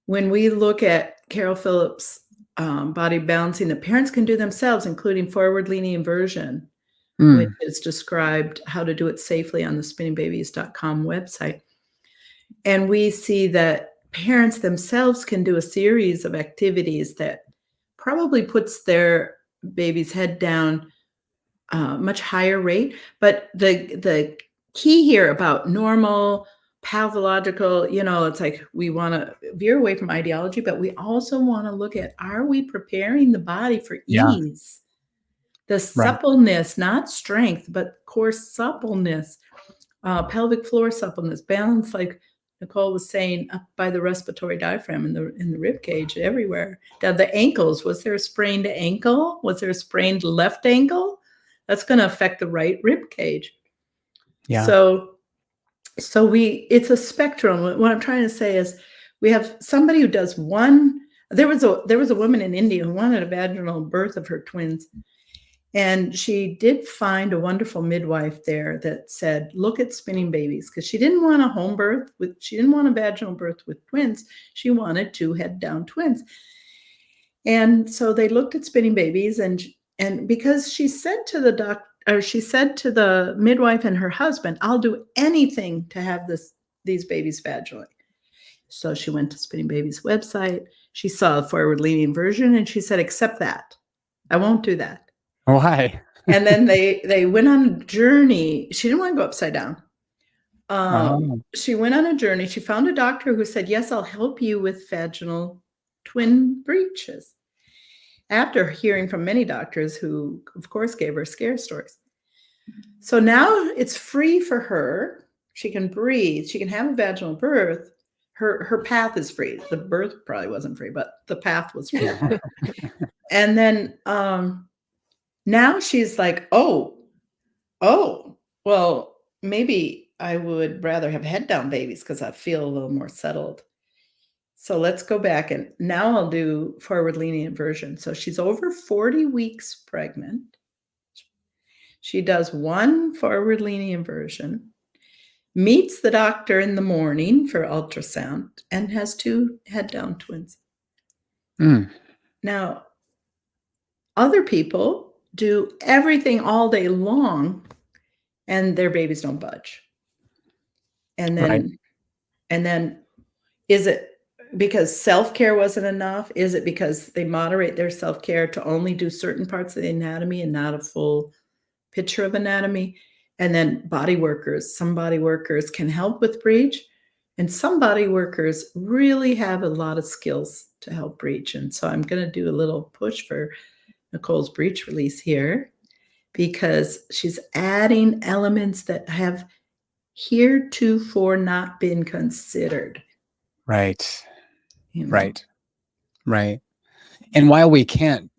When we look at Carol Phillips' body balancing, the parents can do themselves, including forward-leaning inversion, which is described how to do it safely on the spinningbabies.com website. And we see that parents themselves can do a series of activities that probably puts their baby's head down much higher rate. But the key here about normal, pathological, you know, it's like we want to veer away from ideology, but we also want to look at, are we preparing the body for ease? The suppleness, not strength, but core suppleness, pelvic floor suppleness, balance, like Nicole was saying, up by the respiratory diaphragm in the rib cage, everywhere. Down the ankles, was there a sprained ankle? Was there a sprained left ankle? That's going to affect the right rib cage. So it's a spectrum. What I'm trying to say is we have somebody who does one There was a woman in India who wanted a vaginal birth of her twins. And she did find a wonderful midwife there that said, look at spinning babies, because she didn't want a home birth she didn't want a vaginal birth with twins. She wanted 2 head down twins. And so they looked at spinning babies, and because she said to the midwife and her husband, I'll do anything to have these babies vaginally. So she went to Spinning Babies website. She saw a forward leaning version and she said, accept that. I won't do that. Why? And then they went on a journey. She didn't want to go upside down. She went on a journey. She found a doctor who said, yes, I'll help you with vaginal twin breeches. After hearing from many doctors who, of course, gave her scare stories. So now it's free for her. She can breathe. She can have a vaginal birth. Her path is free. The birth probably wasn't free, but the path was free. And then now she's like, oh, well, maybe I would rather have head down babies because I feel a little more settled. So let's go back, and now I'll do forward leaning inversion. So she's over 40 weeks pregnant. She does 1 forward leaning inversion, meets the doctor in the morning for ultrasound, and has 2 head down twins. Now, other people do everything all day long and their babies don't budge. And then is it because self-care wasn't enough? Is it because they moderate their self-care to only do certain parts of the anatomy and not a full picture of anatomy? And then some body workers can help with breech, and some body workers really have a lot of skills to help breech. And so I'm going to do a little push for Nicole's breech release here, because she's adding elements that have heretofore not been considered. Right. You know? Right. And while we can't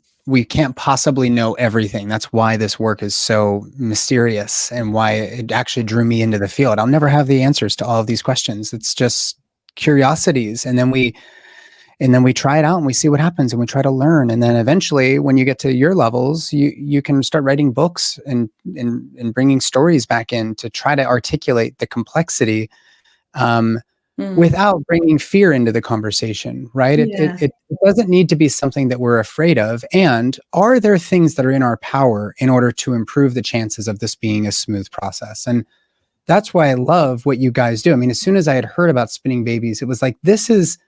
possibly know everything, that's why this work is so mysterious and why it actually drew me into the field. I'll never have the answers to all of these questions. It's just curiosities. And then we try it out and we see what happens and we try to learn. And then eventually when you get to your levels, you can start writing books and bringing stories back in to try to articulate the complexity, without bringing fear into the conversation, right? It doesn't need to be something that we're afraid of. And are there things that are in our power in order to improve the chances of this being a smooth process? And that's why I love what you guys do. I mean, as soon as I had heard about spinning babies, it was like, this is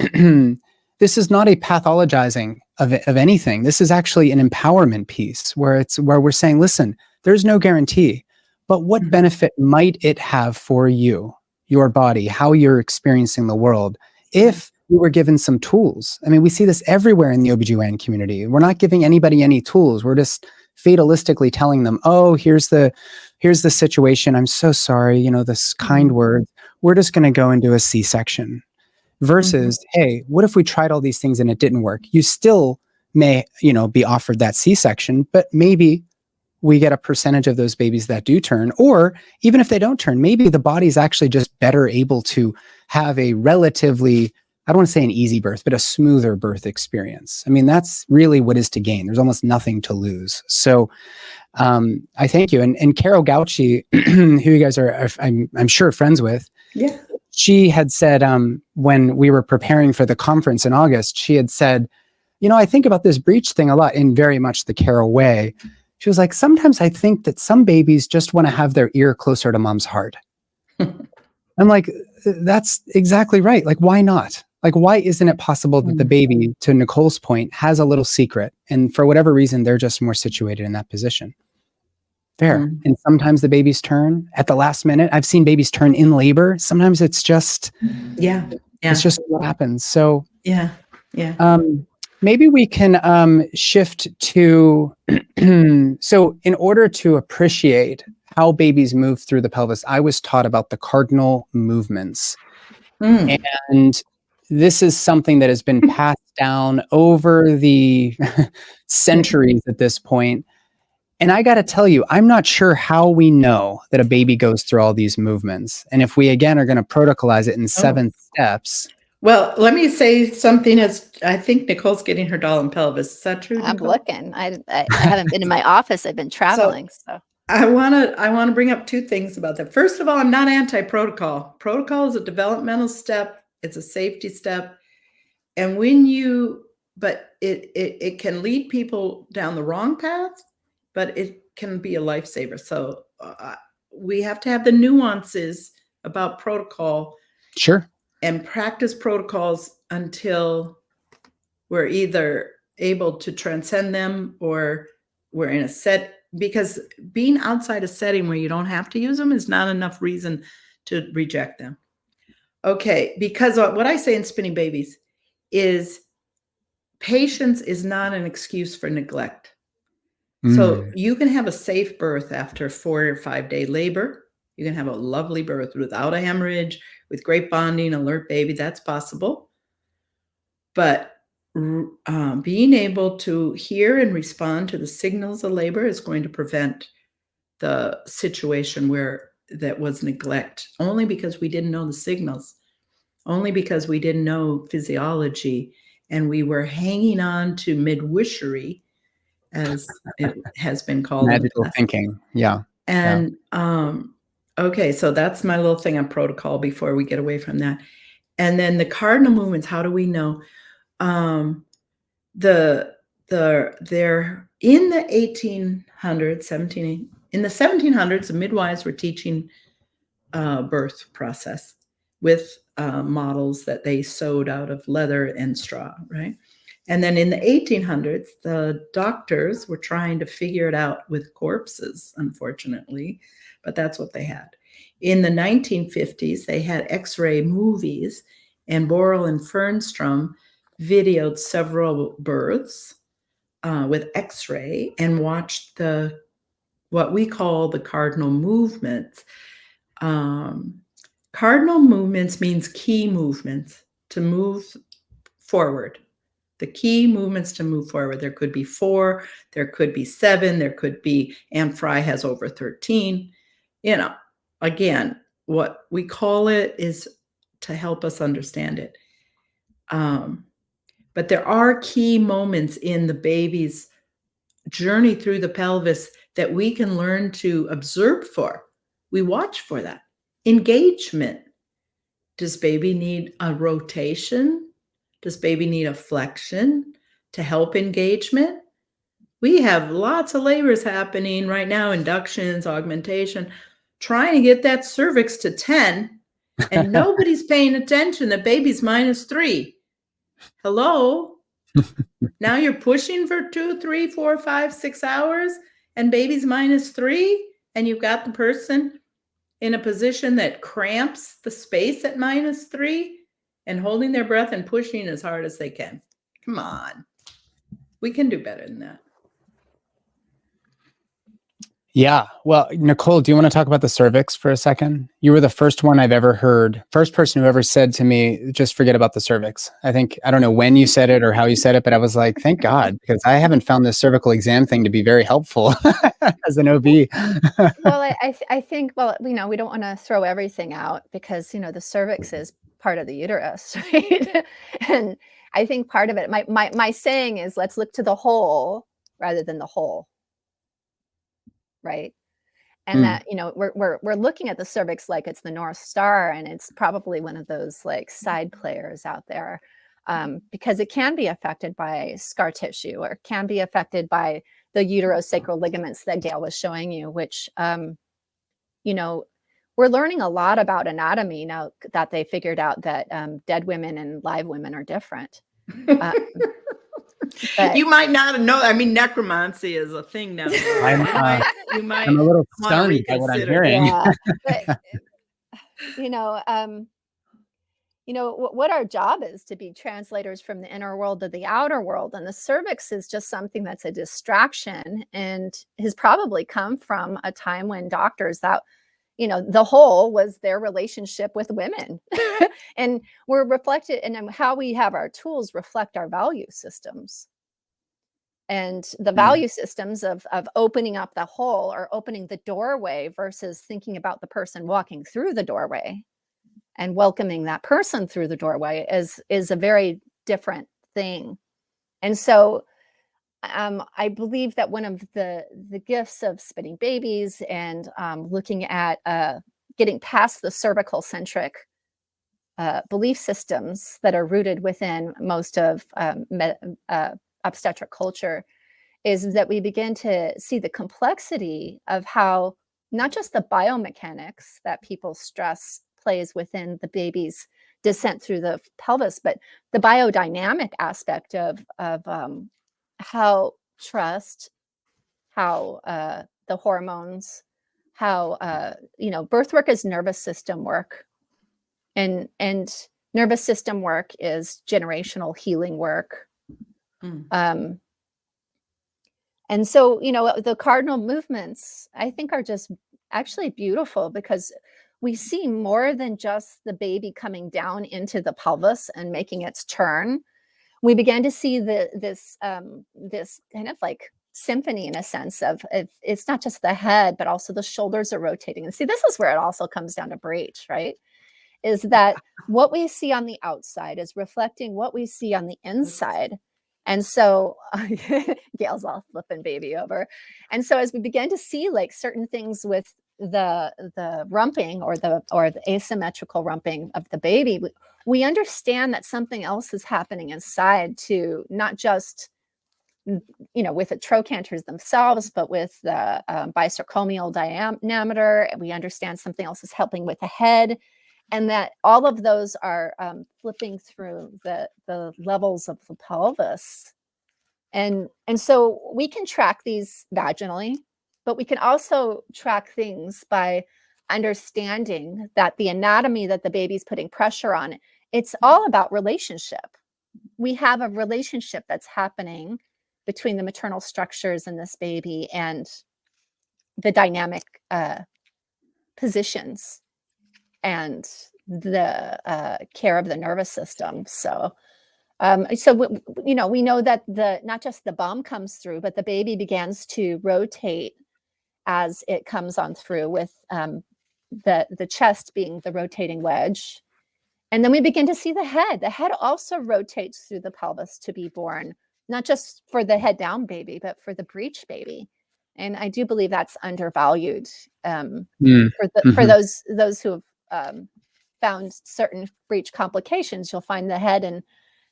this is not a pathologizing of anything. This is actually an empowerment piece where we're saying, listen, there's no guarantee, but what benefit might it have for you? Your body, how you're experiencing the world, if you were given some tools. I mean, we see this everywhere in the OBGYN community. We're not giving anybody any tools. We're just fatalistically telling them, oh, here's the situation. I'm so sorry, this kind word. We're just going to go and do a C-section. Versus, hey, what if we tried all these things and it didn't work? You still may, be offered that C-section, but maybe we get a percentage of those babies that do turn, or even if they don't turn, maybe the body's actually just better able to have a relatively, I don't want to say an easy birth, but a smoother birth experience. I mean, that's really what is to gain. There's almost nothing to lose. So I thank you. And Carol Gauchi, who you guys are, I'm sure friends with, she had said, when we were preparing for the conference in August, she had said, I think about this breech thing a lot, in very much the Carol way. She was like, sometimes I think that some babies just want to have their ear closer to mom's heart. I'm like, that's exactly right. Like, why not? Like, why isn't it possible that the baby, to Nicole's point, has a little secret, and for whatever reason, they're just more situated in that position? Fair. And sometimes the babies turn at the last minute. I've seen babies turn in labor. Sometimes it's just, it's just what happens. So maybe we can shift to, so in order to appreciate how babies move through the pelvis, I was taught about the cardinal movements. And this is something that has been passed down over the centuries at this point. And I got to tell you, I'm not sure how we know that a baby goes through all these movements. And if we, again, are going to protocolize it in 7 steps, Well, let me say something. As I think Nicole's getting her doll and pelvis. Is that true, I'm Nicole? looking. I haven't been in my office. I've been traveling. So I wanna bring up two things about that. First of all, I'm not anti-protocol. Protocol is a developmental step. It's a safety step, and but it can lead people down the wrong path, but it can be a lifesaver. So we have to have the nuances about protocol. Sure. And practice protocols until we're either able to transcend them or we're in a set, because being outside a setting where you don't have to use them is not enough reason to reject them. Okay, because what I say in Spinning Babies is patience is not an excuse for neglect. So you can have a safe birth after 4 or 5 day labor. You can have a lovely birth without a hemorrhage, with great bonding, alert baby. That's possible. But being able to hear and respond to the signals of labor is going to prevent the situation where that was neglect, only because we didn't know the signals, only because we didn't know physiology, and we were hanging on to midwifery, as it has been called. Magical thinking. Yeah. And okay, so that's my little thing on protocol before we get away from that. And then the cardinal movements, how do we know? They're in the 1800s, in the 1700s, the midwives were teaching birth process with models that they sewed out of leather and straw, right? And then in the 1800s, the doctors were trying to figure it out with corpses, unfortunately, but that's what they had. In the 1950s, they had X-ray movies, and Borel and Fernstrom videoed several births with X-ray and watched what we call the cardinal movements. Cardinal movements means key movements to move forward. The key movements to move forward. There could be 4, there could be 7, there could be, Anne Fry has over 13. Again, what we call it is to help us understand it. But there are key moments in the baby's journey through the pelvis that we can learn to observe for. We watch for that. Engagement. Does baby need a rotation? Does baby need a flexion to help engagement? We have lots of labors happening right now, inductions, augmentation, trying to get that cervix to 10, and nobody's paying attention. The baby's -3. Hello? Now you're pushing for 2, 3, 4, 5, 6 hours, and baby's -3, and you've got the person in a position that cramps the space at -3 and holding their breath and pushing as hard as they can. Come on. We can do better than that. Yeah. Well, Nicole, do you want to talk about the cervix for a second? You were the first one I've ever heard, first person who ever said to me, just forget about the cervix. I don't know when you said it or how you said it, but I was like, thank God, because I haven't found this cervical exam thing to be very helpful as an OB. well, I think, well, we don't want to throw everything out because, the cervix is part of the uterus, right? And I think part of it, my saying is, let's look to the whole rather than the whole, right? And that, we're looking at the cervix like it's the North Star, and it's probably one of those like side players out there, because it can be affected by scar tissue, or can be affected by the uterosacral ligaments that Gail was showing you, which, we're learning a lot about anatomy now that they figured out that dead women and live women are different. But you might not know. I mean, necromancy is a thing now. You might I'm a little want to stunned by what I'm hearing. yeah, but what our job is to be translators from the inner world to the outer world, and the cervix is just something that's a distraction, and has probably come from a time when doctors thought, the whole was their relationship with women. And we're reflected, and how we have our tools reflect our value systems. And the value systems of opening up the hole, or opening the doorway, versus thinking about the person walking through the doorway and welcoming that person through the doorway is a very different thing. And so I believe that one of the gifts of spinning babies and looking at getting past the cervical centric belief systems that are rooted within most of obstetric culture is that we begin to see the complexity of how not just the biomechanics that people stress plays within the baby's descent through the pelvis, but the biodynamic aspect of how trust, how the hormones, how birthwork is nervous system work, and nervous system work is generational healing work. And so, the cardinal movements, I think, are just actually beautiful because we see more than just the baby coming down into the pelvis and making its turn. We began to see this kind of like symphony, in a sense of it's not just the head, but also the shoulders are rotating. And see, this is where it also comes down to breech, right? Is that what we see on the outside is reflecting what we see on the inside. And so Gail's all flipping baby over. And so as we began to see like certain things with the rumping or the asymmetrical rumping of the baby, we understand that something else is happening inside to not just, with the trochanters themselves, but with the bicercomial diameter. We understand something else is helping with the head, and that all of those are flipping through the levels of the pelvis. And so we can track these vaginally, but we can also track things by understanding that the anatomy that the baby's putting pressure on, it's all about relationship. We have a relationship that's happening between the maternal structures in this baby and the dynamic positions and the care of the nervous system. So we know that not just the bum comes through, but the baby begins to rotate as it comes on through, with the chest being the rotating wedge. And then we begin to see the head. The head also rotates through the pelvis to be born, not just for the head down baby, but for the breech baby. And I do believe that's undervalued for those who have found certain breech complications. You'll find the head and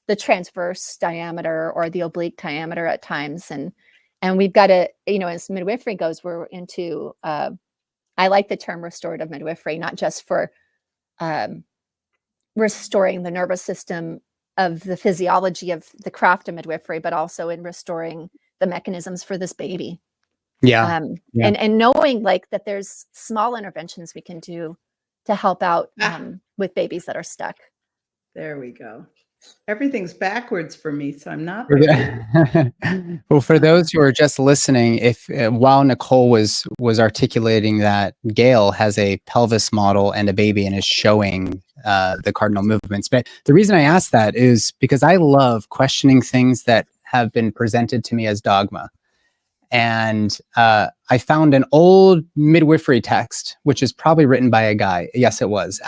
the transverse diameter or the oblique diameter at times. And we've got to, as midwifery goes, we're into, I like the term restorative midwifery, not just for restoring the nervous system of the physiology of the craft of midwifery, but also in restoring the mechanisms for this baby. And knowing like that there's small interventions we can do to help out with babies that are stuck. There we go. Everything's backwards for me, so I'm not. Well, for those who are just listening, if while Nicole was articulating that, Gail has a pelvis model and a baby and is showing the cardinal movements. But the reason I asked that is because I love questioning things that have been presented to me as dogma. And I found an old midwifery text, which is probably written by a guy. Yes, it was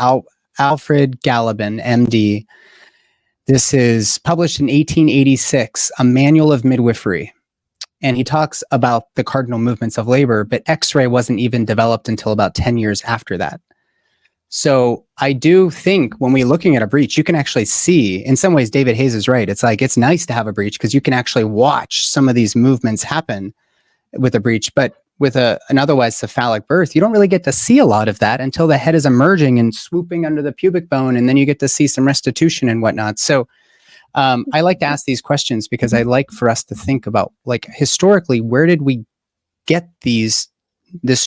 Alfred Galliban, MD. This is published in 1886, a manual of midwifery. And he talks about the cardinal movements of labor, but X-ray wasn't even developed until about 10 years after that. So I do think when we're looking at a breech, you can actually see, in some ways, David Hayes is right. It's like, it's nice to have a breech because you can actually watch some of these movements happen with a breech. But with an otherwise cephalic birth, you don't really get to see a lot of that until the head is emerging and swooping under the pubic bone, and then you get to see some restitution and whatnot. So I like to ask these questions because I like for us to think about, like, historically, where did we get this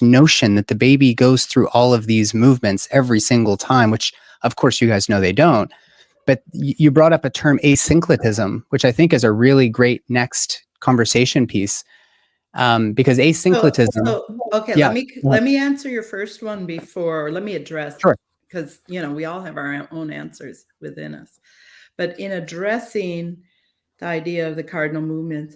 notion that the baby goes through all of these movements every single time, which of course you guys know they don't. But you brought up a term, asynclitism, which I think is a really great next conversation piece. Because asynclitism. Okay, yeah, let me answer your first one before. Let me address, sure, because we all have our own answers within us. But in addressing the idea of the cardinal movements,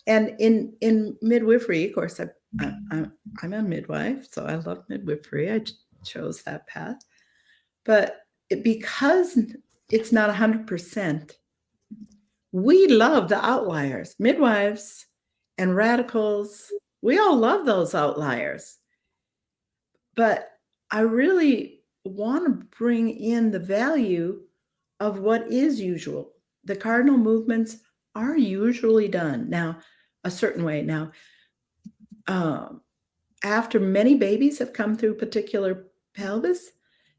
and in midwifery, of course, I'm a midwife, so I love midwifery. I chose that path. But because it's not 100%, we love the outliers, midwives and radicals. We all love those outliers. But I really want to bring in the value of what is usual. The cardinal movements are usually done now a certain way. Now, after many babies have come through particular pelvis,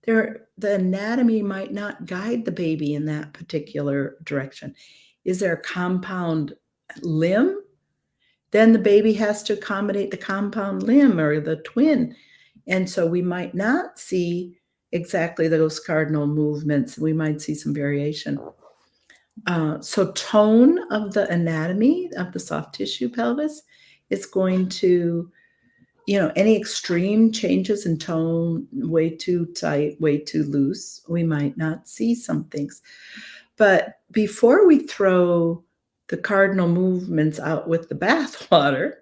the anatomy might not guide the baby in that particular direction. Is there a compound limb? Then the baby has to accommodate the compound limb or the twin. And so we might not see exactly those cardinal movements. We might see some variation. So tone of the anatomy of the soft tissue pelvis is going to, any extreme changes in tone, way too tight, way too loose, we might not see some things. But before we throw the cardinal movements out with the bathwater,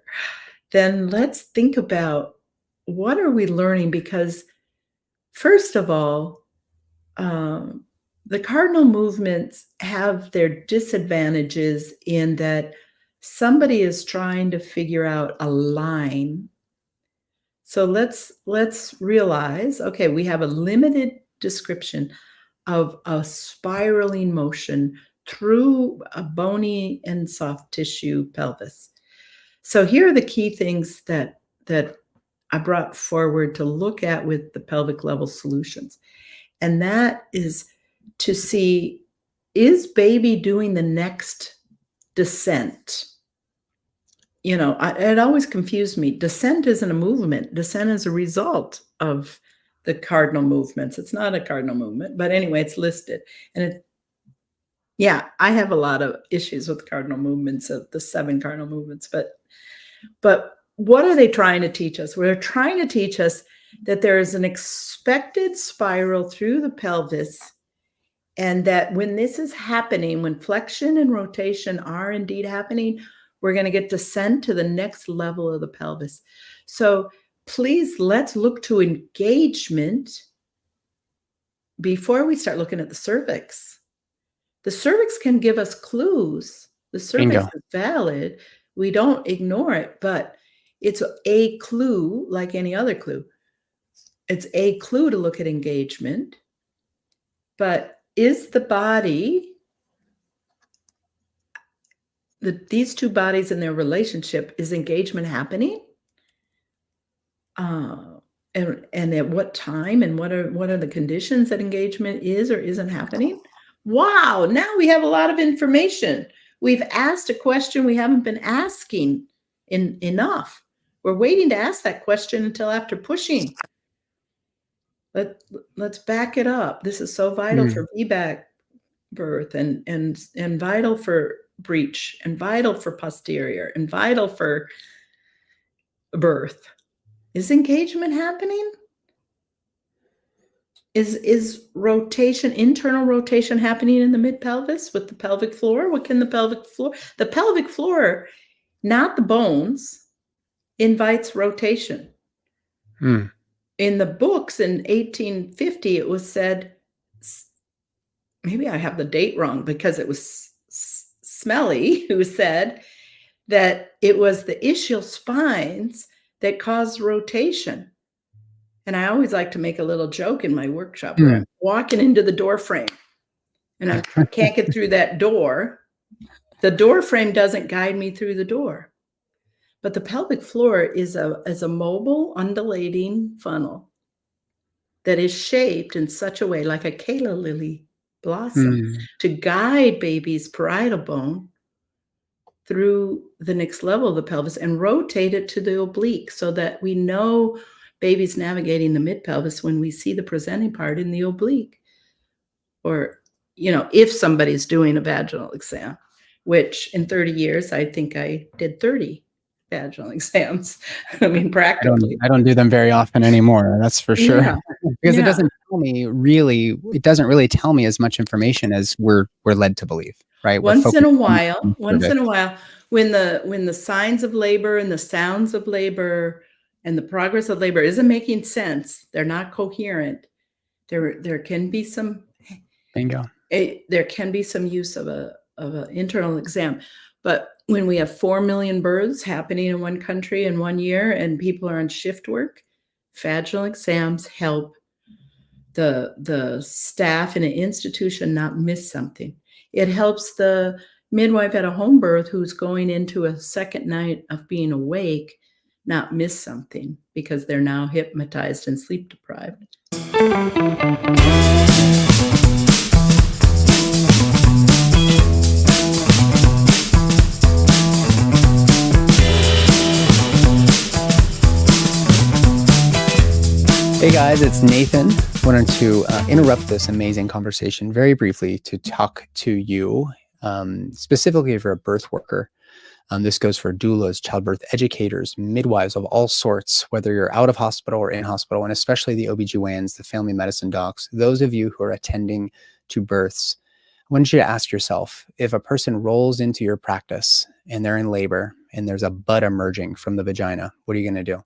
then let's think about what are we learning? Because first of all, the cardinal movements have their disadvantages in that somebody is trying to figure out a line. So let's realize, okay, we have a limited description of a spiraling motion through a bony and soft tissue pelvis. So here are the key things that I brought forward to look at with the pelvic level solutions. And that is to see, is baby doing the next descent? It always confused me. Descent isn't a movement. Descent is a result of the cardinal movements. It's not a cardinal movement, but anyway, it's listed. And I have a lot of issues with cardinal movements, of the 7 cardinal movements, but what are they trying to teach us? We're trying to teach us that there is an expected spiral through the pelvis, and that when this is happening, when flexion and rotation are indeed happening, we're going to get descent to the next level of the pelvis. So please, let's look to engagement before we start looking at the cervix. The cervix can give us clues. The cervix is valid. We don't ignore it, but it's a clue like any other clue. It's a clue to look at engagement. But is the body, these two bodies in their relationship, is engagement happening? And at what time, and what are the conditions that engagement is or isn't happening? Wow, now we have a lot of information. We've asked a question we haven't been asking enough. We're waiting to ask that question until after pushing. Let's back it up. This is so vital for VBAC birth and vital for breech and vital for posterior and vital for birth. Is engagement happening? Is rotation, internal rotation, happening in the mid-pelvis with the pelvic floor? What can the pelvic floor? The pelvic floor, not the bones, invites rotation. In the books in 1850, it was said, maybe I have the date wrong because it was Smelly who said that it was the ischial spines that caused rotation. And I always like to make a little joke in my workshop where I'm walking into the door frame and I can't get through that door. The door frame doesn't guide me through the door. But the pelvic floor is a mobile, undulating funnel that is shaped in such a way, like a calla lily blossom, to guide baby's parietal bone through the next level of the pelvis and rotate it to the oblique so that we know baby's navigating the mid-pelvis when we see the presenting part in the oblique. Or, if somebody's doing a vaginal exam, which in 30 years, I think I did 30 vaginal exams. I mean, practically. I don't do them very often anymore. That's for sure. Yeah. Because it doesn't tell me really, it doesn't really tell me as much information as we're led to believe, right? Once in a while, when the signs of labor and the sounds of labor and the progress of labor isn't making sense, they're not coherent, There can be some Bingo. there can be some use of an internal exam, but when we have 4 million births happening in one country in 1 year and people are on shift work, vaginal exams help the staff in an institution not miss something. It helps the midwife at a home birth who's going into a second night of being awake not miss something because they're now hypnotized and sleep deprived. Hey guys, it's Nathan. Wanted to interrupt this amazing conversation very briefly to talk to you, specifically if you're a birth worker. This goes for doulas, childbirth educators, midwives of all sorts, whether you're out of hospital or in hospital, and especially the OBGYNs, the family medicine docs, those of you who are attending to births. I want you to ask yourself, if a person rolls into your practice and they're in labor and there's a bud emerging from the vagina, what are you going to do?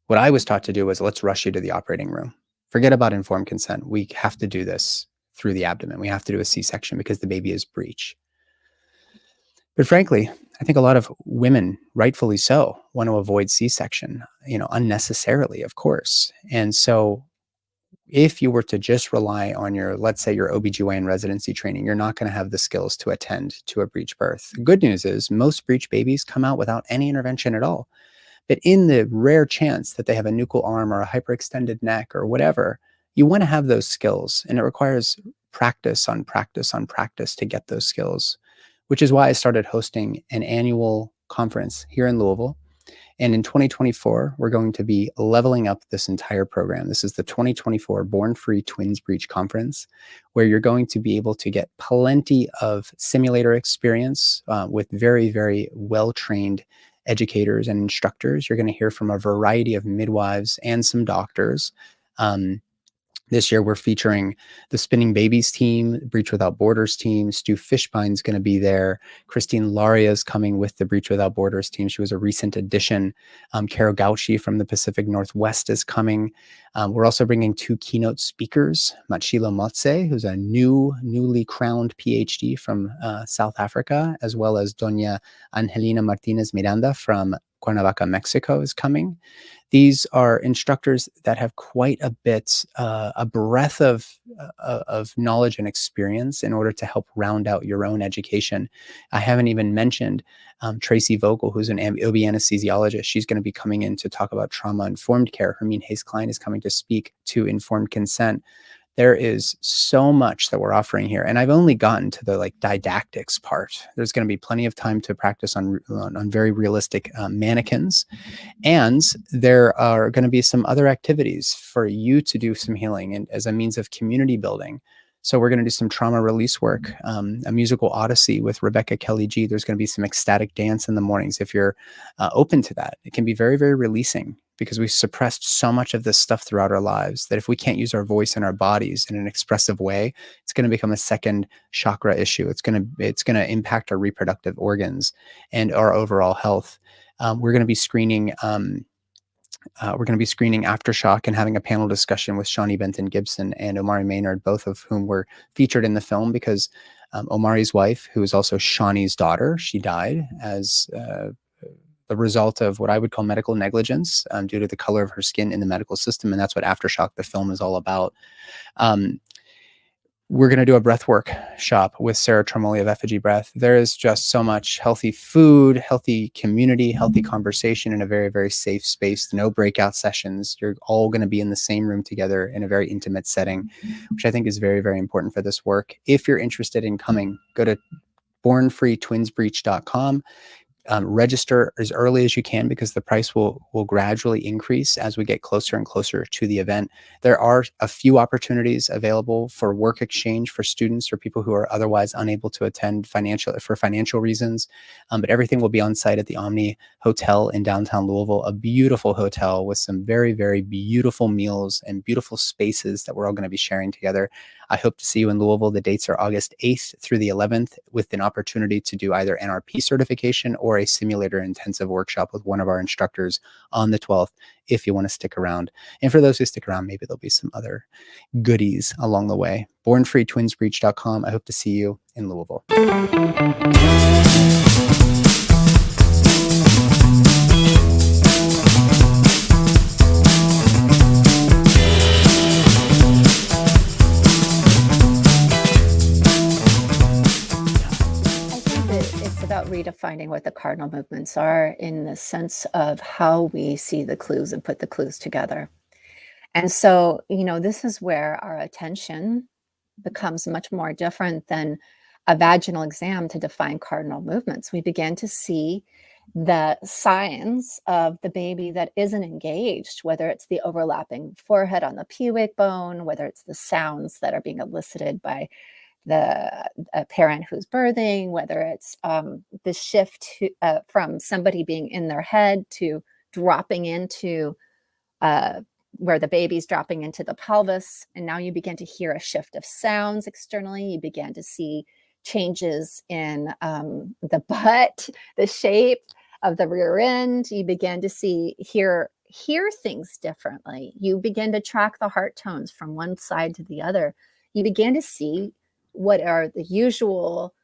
What I was taught to do was, let's rush you to the operating room. Forget about informed consent. We have to do this through the abdomen. We have to do a C-section because the baby is breech. But frankly, I think a lot of women, rightfully so, want to avoid C-section, unnecessarily, of course. And so if you were to just rely on let's say your OBGYN residency training, you're not going to have the skills to attend to a breech birth. The good news is most breech babies come out without any intervention at all. But in the rare chance that they have a nuchal arm or a hyperextended neck or whatever, you want to have those skills. And it requires practice on practice on practice to get those skills, which is why I started hosting an annual conference here in Louisville. And in 2024, we're going to be leveling up this entire program. This is the 2024 Born Free Twins-Breech Conference, where you're going to be able to get plenty of simulator experience with very, very well-trained educators and instructors. You're going to hear from a variety of midwives and some doctors. This year, we're featuring the Spinning Babies team, Breech Without Borders team. Stu Fishbine's going to be there. Christine Laria is coming with the Breech Without Borders team. She was a recent addition. Carol Gauchi from the Pacific Northwest is coming. We're also bringing 2 keynote speakers, Machilo Motse, who's a newly crowned PhD from South Africa, as well as Doña Angelina Martinez Miranda from Cuernavaca, Mexico is coming. These are instructors that have quite a bit, a breadth of knowledge and experience in order to help round out your own education. I haven't even mentioned Tracy Vogel, who's an OB anesthesiologist. She's going to be coming in to talk about trauma-informed care. Hermine Hayes-Klein is coming to speak to informed consent. There is so much that we're offering here. And I've only gotten to the didactics part. There's going to be plenty of time to practice on very realistic mannequins. And there are going to be some other activities for you to do some healing and as a means of community building. So we're going to do some trauma release work, a musical odyssey with Rebecca Kelly G. There's going to be some ecstatic dance in the mornings if you're open to that. It can be very, very releasing because we've suppressed so much of this stuff throughout our lives that if we can't use our voice and our bodies in an expressive way, it's going to become a second chakra issue. It's going to impact our reproductive organs and our overall health. We're going to be screening Aftershock and having a panel discussion with Shawnee Benton Gibson and Omari Maynard, both of whom were featured in the film because Omari's wife, who is also Shawnee's daughter, she died as the result of what I would call medical negligence due to the color of her skin in the medical system. And that's what Aftershock, the film, is all about. We're going to do a breath workshop with Sarah Tromoli of Effigy Breath. There is just so much healthy food, healthy community, healthy conversation in a very, very safe space. No breakout sessions. You're all going to be in the same room together in a very intimate setting, which I think is very, very important for this work. If you're interested in coming, go to bornfreetwinsbreech.com. Register as early as you can because the price will gradually increase as we get closer and closer to the event. There are a few opportunities available for work exchange for students or people who are otherwise unable to attend for financial reasons. But everything will be on site at the Omni Hotel in downtown Louisville, a beautiful hotel with some very, very beautiful meals and beautiful spaces that we're all going to be sharing together. I hope to see you in Louisville. The dates are August 8th through the 11th, with an opportunity to do either NRP certification or a simulator intensive workshop with one of our instructors on the 12th, if you want to stick around. And for those who stick around, maybe there'll be some other goodies along the way. BornFreeTwinsBreech.com. I hope to see you in Louisville. About redefining what the cardinal movements are in the sense of how we see the clues and put the clues together. And so, this is where our attention becomes much more different than a vaginal exam to define cardinal movements. We begin to see the signs of the baby that isn't engaged, whether it's the overlapping forehead on the pubic bone, whether it's the sounds that are being elicited by the parent who's birthing, whether it's the shift from somebody being in their head to dropping into where the baby's dropping into the pelvis. And now you begin to hear a shift of sounds externally. You begin to see changes in the butt, the shape of the rear end. You begin to hear things differently. You begin to track the heart tones from one side to the other. You begin to see what are the usual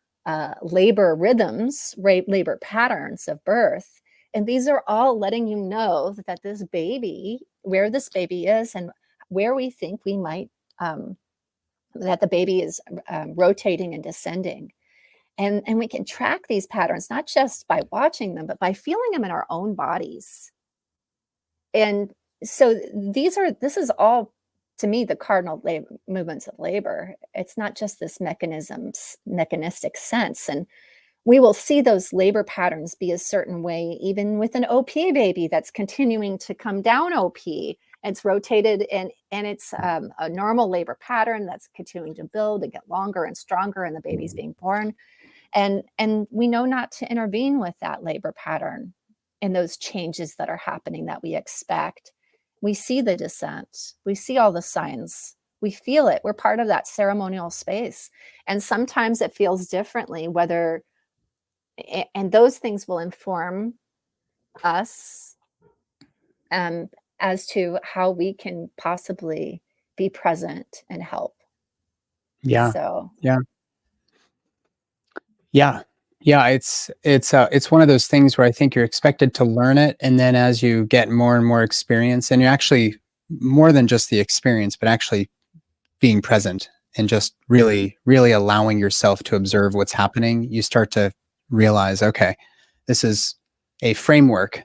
labor rhythms, labor patterns of birth. And these are all letting you know that this baby, where this baby is and where we think we might, that the baby is rotating and descending. And we can track these patterns, not just by watching them, but by feeling them in our own bodies. And so this is all, to me, the cardinal movements of labor. It's not just this mechanistic sense. And we will see those labor patterns be a certain way, even with an OP baby that's continuing to come down OP. It's rotated and it's a normal labor pattern that's continuing to build and get longer and stronger, and the baby's being born. And we know not to intervene with that labor pattern and those changes that are happening that we expect. We see the descent. We see all the signs. We feel it. We're part of that ceremonial space. And sometimes it feels differently, and those things will inform us as to how we can possibly be present and help. Yeah. So. Yeah. Yeah. Yeah. It's one of those things where I think you're expected to learn it. And then as you get more and more experience, and you're actually more than just the experience, but actually being present and just really, really allowing yourself to observe what's happening, you start to realize, okay, this is a framework,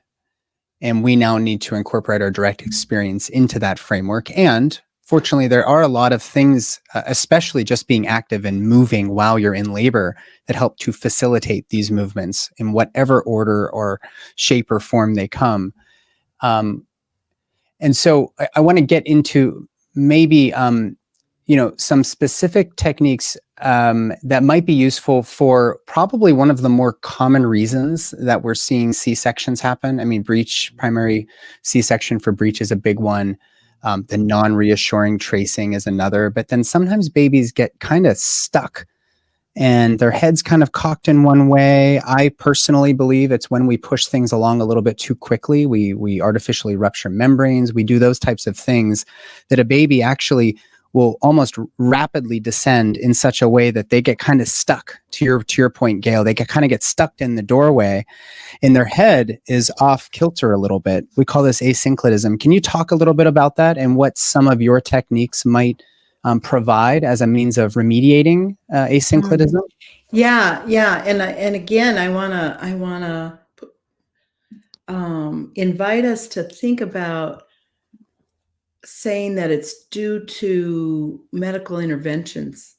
and we now need to incorporate our direct experience into that framework. And fortunately, there are a lot of things, especially just being active and moving while you're in labor, that help to facilitate these movements in whatever order or shape or form they come. And so I want to get into maybe some specific techniques that might be useful for probably one of the more common reasons that we're seeing C-sections happen. I mean, primary C-section for breech is a big one. The non-reassuring tracing is another, but then sometimes babies get kind of stuck and their head's kind of cocked in one way. I personally believe it's when we push things along a little bit too quickly. We artificially rupture membranes. We do those types of things that a baby actually will almost rapidly descend in such a way that they get kind of stuck. To your point, Gail, they kind of get stuck in the doorway and their head is off kilter a little bit. We call this asynclitism. Can you talk a little bit about that and what some of your techniques might provide as a means of remediating asynclitism? Yeah. And again, I wanna invite us to think about saying that it's due to medical interventions.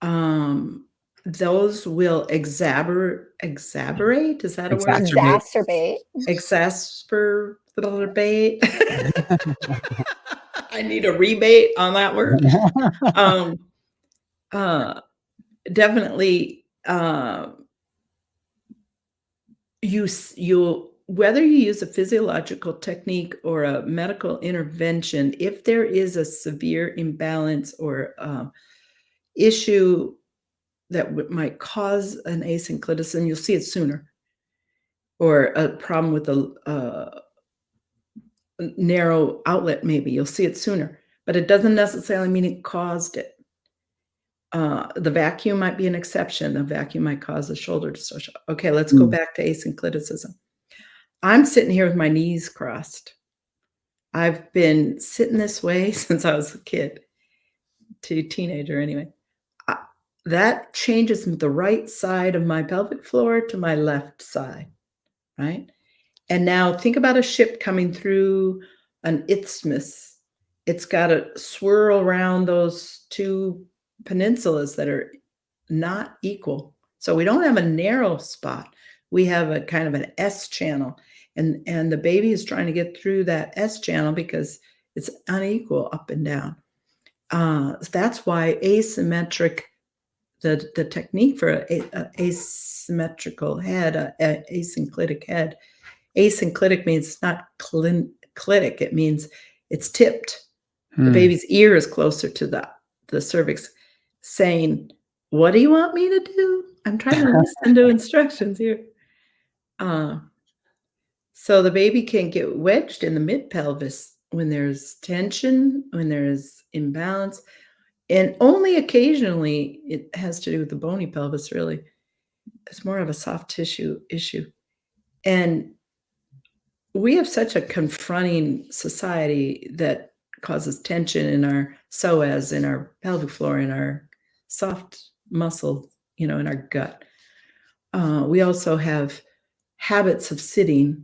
Those will exacerbate. Is that a word? Exacerbate. Exacerbate. I need a rebate on that word. Definitely. You whether you use a physiological technique or a medical intervention, if there is a severe imbalance or issue that might cause an asynclitism, you'll see it sooner. Or a problem with the narrow outlet, maybe you'll see it sooner, but it doesn't necessarily mean it caused it. The vacuum might be an exception. The vacuum might cause the shoulder distortion. Okay, let's go back to asynclitism. I'm sitting here with my knees crossed. I've been sitting this way since I was a kid to teenager anyway. That changes the right side of my pelvic floor to my left side, right? And now think about a ship coming through an isthmus. It's got to swirl around those two peninsulas that are not equal. So we don't have a narrow spot. We have a kind of an S channel. And the baby is trying to get through that S channel because it's unequal up and down. That's why asymmetric, the technique for an asymmetrical head, an asynclitic head. Asynclitic means it's not clitic. It means it's tipped. The baby's ear is closer to the cervix, saying, "What do you want me to do? I'm trying to listen to instructions here." So the baby can get wedged in the mid pelvis when there's tension, when there's imbalance, and only occasionally it has to do with the bony pelvis. Really, it's more of a soft tissue issue, and we have such a confronting society that causes tension in our psoas, in our pelvic floor, in our soft muscle, in our gut. We also have habits of sitting.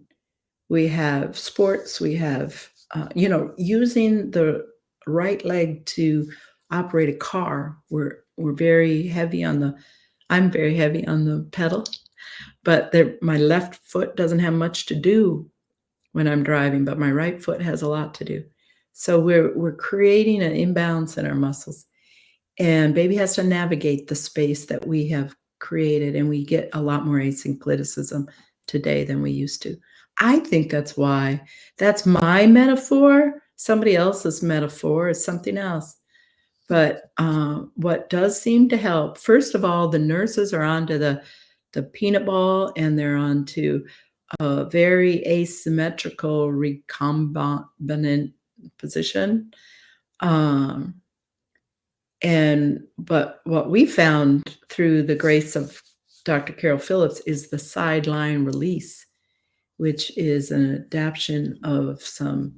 We have sports. We have, using the right leg to operate a car. We're very heavy I'm very heavy on the pedal, but my left foot doesn't have much to do when I'm driving, but my right foot has a lot to do. So we're creating an imbalance in our muscles, and baby has to navigate the space that we have created, and we get a lot more asynclitism today than we used to. I think that's why. That's my metaphor. Somebody else's metaphor is something else. But what does seem to help, first of all, the nurses are onto the peanut ball, and they're onto a very asymmetrical recombinant position. But what we found through the grace of Dr. Carol Phillips is the sideline release, which is an adaptation of some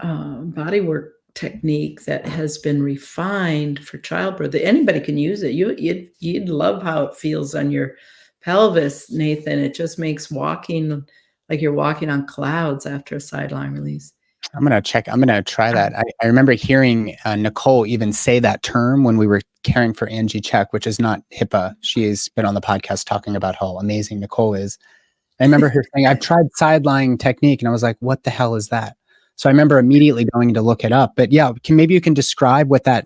bodywork technique that has been refined for childbirth. Anybody can use it. You'd love how it feels on your pelvis, Nathan. It just makes walking like you're walking on clouds after a sideline release. I'm going to try that. I remember hearing Nicole even say that term when we were caring for Angie Check, which is not HIPAA. She has been on the podcast talking about how amazing Nicole is. I remember her saying, "I've tried sideline technique." And I was like, "What the hell is that?" So I remember immediately going to look it up. But yeah, maybe you can describe what that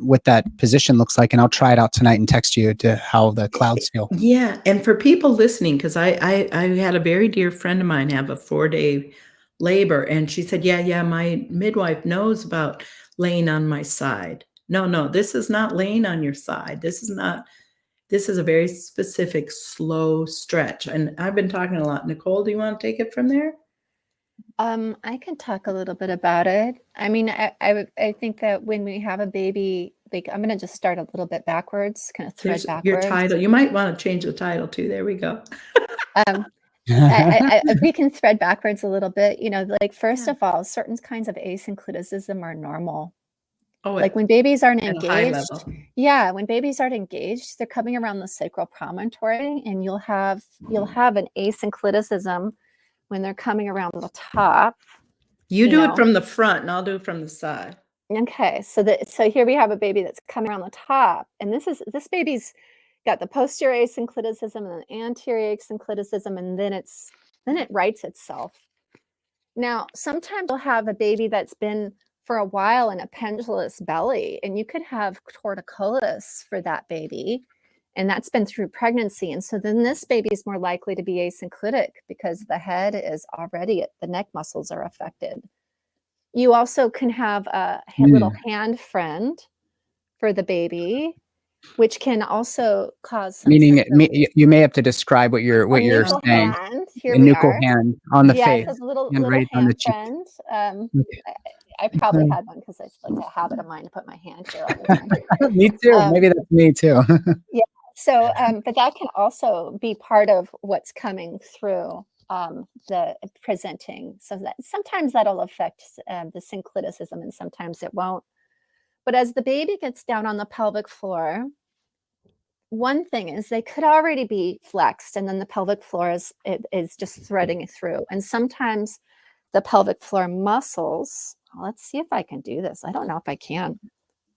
position looks like, and I'll try it out tonight and text you to how the clouds feel. Yeah. And for people listening, because I had a very dear friend of mine have a 4-day labor, and she said, yeah, my midwife knows about laying on my side. No, this is not laying on your side. This is a very specific slow stretch. And I've been talking a lot. Nicole, do you want to take it from there? I can talk a little bit about it. I mean, I think that when we have a baby, like, I'm going to just start a little bit backwards, kind of thread backwards. Your title. You might want to change the title too. There we go. We can thread backwards a little bit. Like, first of all, certain kinds of asynclitism are normal. Like when babies aren't engaged. Yeah, when babies aren't engaged, they're coming around the sacral promontory, and you'll have an asynclitism when they're coming around the top. You do it from the front, and I'll do it from the side. Okay, so here we have a baby that's coming around the top, and this baby's got the posterior asynclitism and the anterior asynclitism, and then it rights itself. Now, sometimes you'll have a baby that's been for a while in a pendulous belly, and you could have torticollis for that baby, and that's been through pregnancy. And so then this baby is more likely to be asynclitic because the head is already, the neck muscles are affected. You also can have a little hand friend for the baby. which can also cause some Meaning symptoms. you may have to describe what you're A nuchal saying. hand. Here A we nuchal are. hand on the Yeah, face it's a little and right on the hand cheek. friend. Okay. I probably had one because it's like a habit of mine to put my hand here all the time. Me too. Maybe that's me too. Yeah. So, but that can also be part of what's coming through the presenting. So that sometimes that'll affect the synclitism and sometimes it won't. But as the baby gets down on the pelvic floor, one thing is they could already be flexed and then the pelvic floor is just threading through. And sometimes the pelvic floor muscles, let's see if I can do this. I don't know if I can.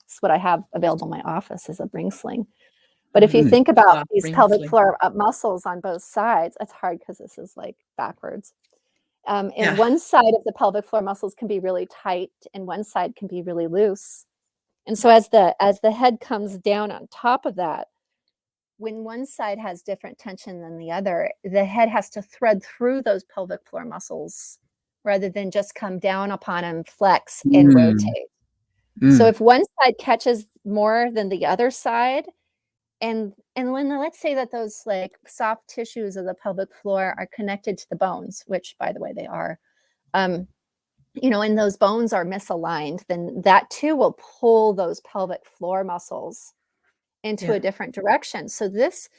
It's what I have available in my office is a ring sling. But if you think about these pelvic floor muscles on both sides, it's hard because this is like backwards. And one side of the pelvic floor muscles can be really tight and one side can be really loose. And so as the head comes down on top of that, when one side has different tension than the other, the head has to thread through those pelvic floor muscles rather than just come down upon them, flex and rotate. So if one side catches more than the other side, and when let's say that those like soft tissues of the pelvic floor are connected to the bones, which by the way they are, and those bones are misaligned, then that too will pull those pelvic floor muscles into a different direction. So this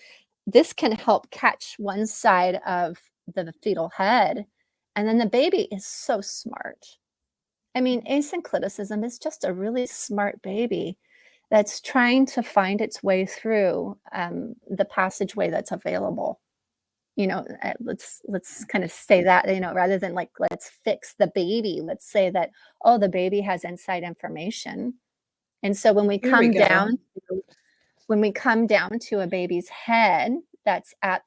can help catch one side of the fetal head, and then the baby is so smart. I mean, asynclitism is just a really smart baby that's trying to find its way through the passageway that's available. Let's kind of say that, rather than like, let's fix the baby. Let's say that, oh, the baby has inside information. And so when we come down to a baby's head that's at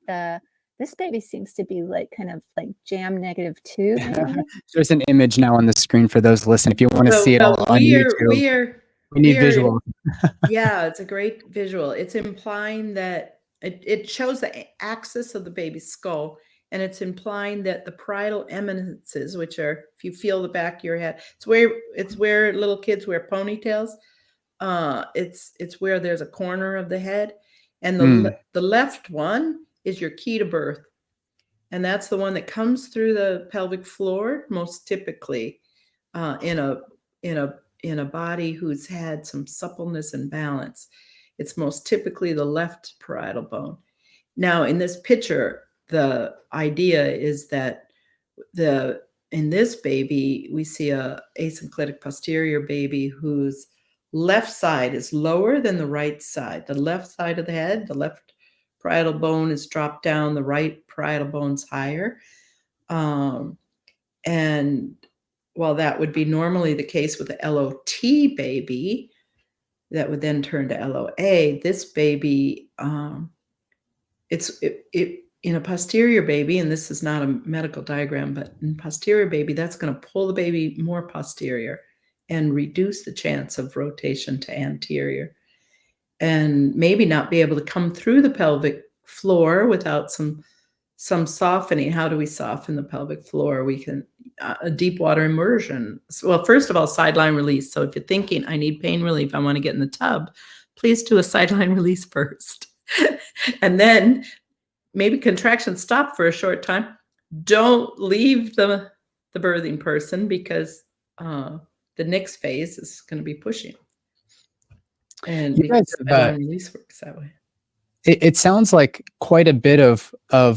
this baby seems to be like kind of like jam -2. Maybe. There's an image now on the screen for those listening. If you want to see it all on YouTube, we need visual. Yeah, it's a great visual. It's implying that it shows the axis of the baby's skull, and it's implying that the parietal eminences, which are, if you feel the back of your head, it's where little kids wear ponytails. It's where there's a corner of the head, and the left one is your key to birth, and that's the one that comes through the pelvic floor most typically in a body who's had some suppleness and balance. It's most typically the left parietal bone. Now, in this picture, the idea is that in this baby, we see a asynclitic posterior baby whose left side is lower than the right side. The left side of the head, the left parietal bone is dropped down, the right parietal bone's higher. And while that would be normally the case with the LOT baby, that would then turn to LOA, this baby, in a posterior baby, and this is not a medical diagram, but in posterior baby, that's going to pull the baby more posterior and reduce the chance of rotation to anterior, and maybe not be able to come through the pelvic floor without some softening. How do we soften the pelvic floor? We can a deep water immersion. Well, first of all, sideline release. So if you're thinking, I need pain relief, I want to get in the tub, please do a sideline release first. And then maybe contractions stop for a short time. Don't leave the birthing person, because the next phase is going to be pushing. And because sideline release works that way. It sounds like quite a bit of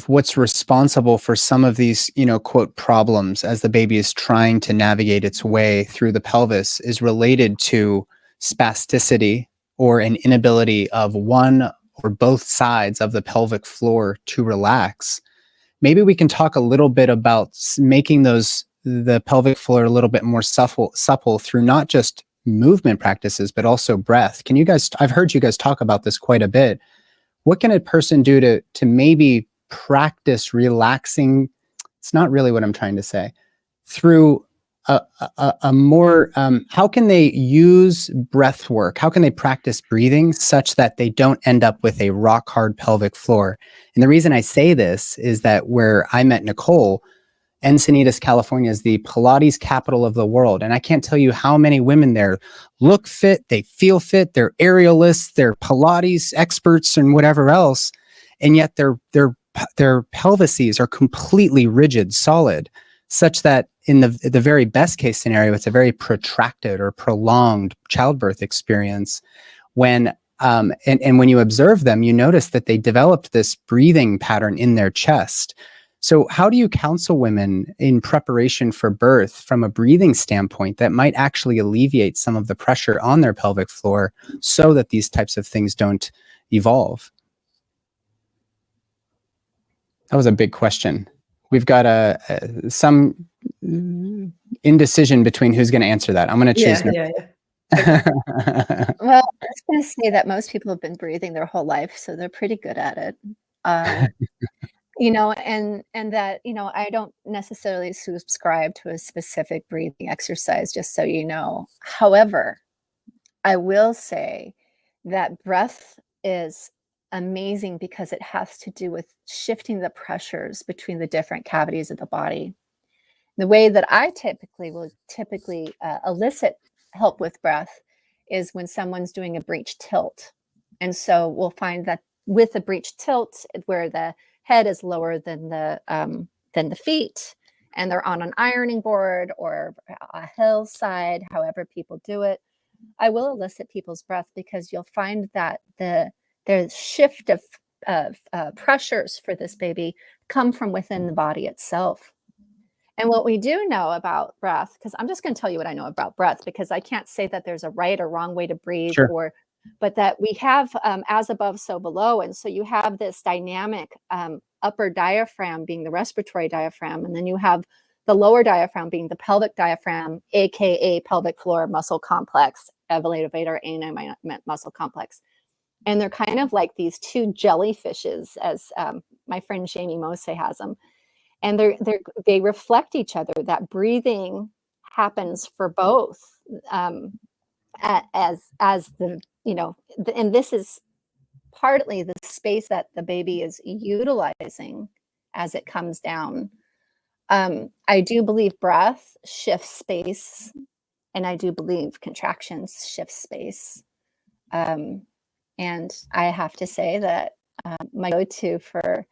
what's responsible for some of these, quote, problems as the baby is trying to navigate its way through the pelvis is related to spasticity, or an inability of one or both sides of the pelvic floor to relax. Maybe we can talk a little bit about making the pelvic floor a little bit more supple through not just movement practices, but also breath. I've heard you guys talk about this quite a bit. What can a person do to maybe practice relaxing? It's not really what I'm trying to say. Through a more, how can they use breath work? How can they practice breathing such that they don't end up with a rock hard pelvic floor? And the reason I say this is that where I met Nicole, Encinitas, California is the Pilates capital of the world. And I can't tell you how many women there look fit, they feel fit, they're aerialists, they're Pilates experts and whatever else. And yet their pelvises are completely rigid, solid, such that in the very best case scenario, it's a very protracted or prolonged childbirth experience. When and when you observe them, you notice that they developed this breathing pattern in their chest. So how do you counsel women in preparation for birth from a breathing standpoint that might actually alleviate some of the pressure on their pelvic floor so that these types of things don't evolve? That was a big question. We've got some indecision between who's going to answer that. I'm going to choose. Yeah. Okay. Well, I was going to say that most people have been breathing their whole life, so they're pretty good at it. And that, I don't necessarily subscribe to a specific breathing exercise, just so you know. However, I will say that breath is amazing because it has to do with shifting the pressures between the different cavities of the body. The way that I typically elicit help with breath is when someone's doing a breech tilt. And so we'll find that with a breech tilt, where the head is lower than the feet, and they're on an ironing board or a hillside, however people do it, I will elicit people's breath, because you'll find that the shift of pressures for this baby come from within the body itself. And what we do know about breath, because I'm just going to tell you what I know about breath, because I can't say that there's a right or wrong way to breathe, Sure. but that we have as above, so below. And so you have this dynamic upper diaphragm being the respiratory diaphragm, and then you have the lower diaphragm being the pelvic diaphragm, aka pelvic floor muscle complex, elevator ani muscle complex. And they're kind of like these two jellyfishes, as my friend Jamie Mose has them. And they reflect each other. That breathing happens for both, as the, and this is partly the space that the baby is utilizing as it comes down. I do believe breath shifts space, and I do believe contractions shift space. And I have to say that my go-to for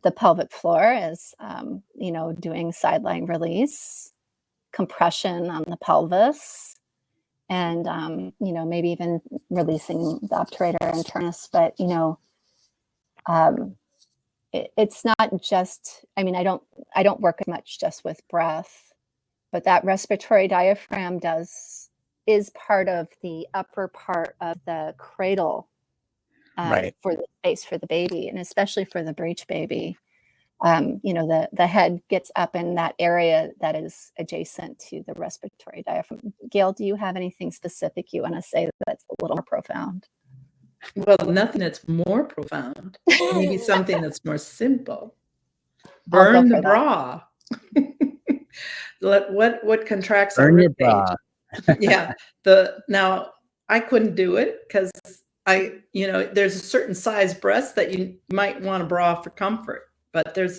the pelvic floor is, doing sideline release, compression on the pelvis, and, maybe even releasing the obturator internus. But, it's not just, I don't work as much just with breath, but that respiratory diaphragm is part of the upper part of the cradle, Right. for the space for the baby, and especially for the breech baby. The head gets up in that area that is adjacent to the respiratory diaphragm. Gail, do you have anything specific you want to say that's a little more profound? Well, nothing that's more profound. Maybe something that's more simple. Burn the bra. What contracts our rib cage? Yeah. Now I couldn't do it because there's a certain size breast that you might want a bra for comfort, but there's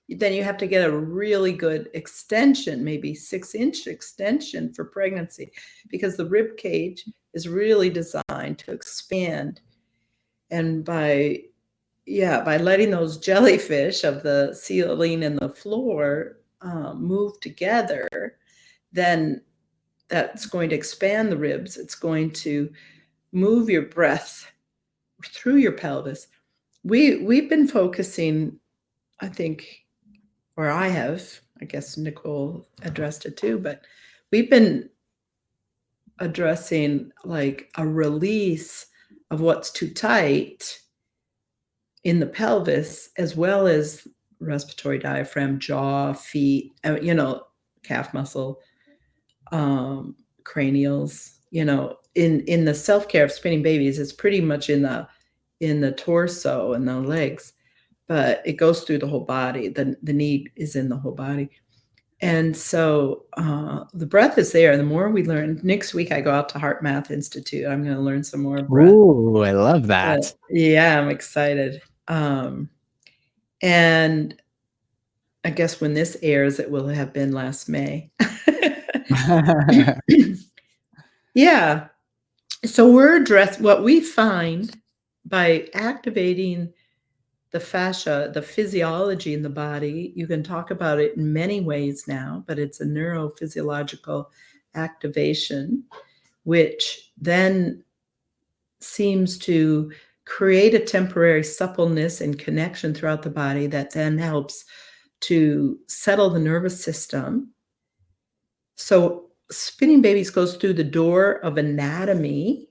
then you have to get a really good extension, maybe 6-inch extension for pregnancy, because the rib cage is really designed to expand. And by letting those jellyfish of the ceiling and the floor move together, then that's going to expand the ribs. It's going to move your breath through your pelvis. We've been focusing, I think, or I guess Nicole addressed it too, but we've been addressing like a release of what's too tight in the pelvis, as well as respiratory diaphragm, jaw, feet, calf muscle, cranials. In the self-care of spinning babies, it's pretty much in the torso and the legs, but it goes through the whole body. The need is in the whole body. And so the breath is there. And the more we learn, next week I go out to Heart Math Institute. I'm going to learn some more breath. Ooh, I love that. Yeah, I'm excited. And I guess when this airs, it will have been last May. Yeah. So what we find by activating the fascia, the physiology in the body, you can talk about it in many ways now, but it's a neurophysiological activation, which then seems to create a temporary suppleness and connection throughout the body that then helps to settle the nervous system. So spinning babies goes through the door of anatomy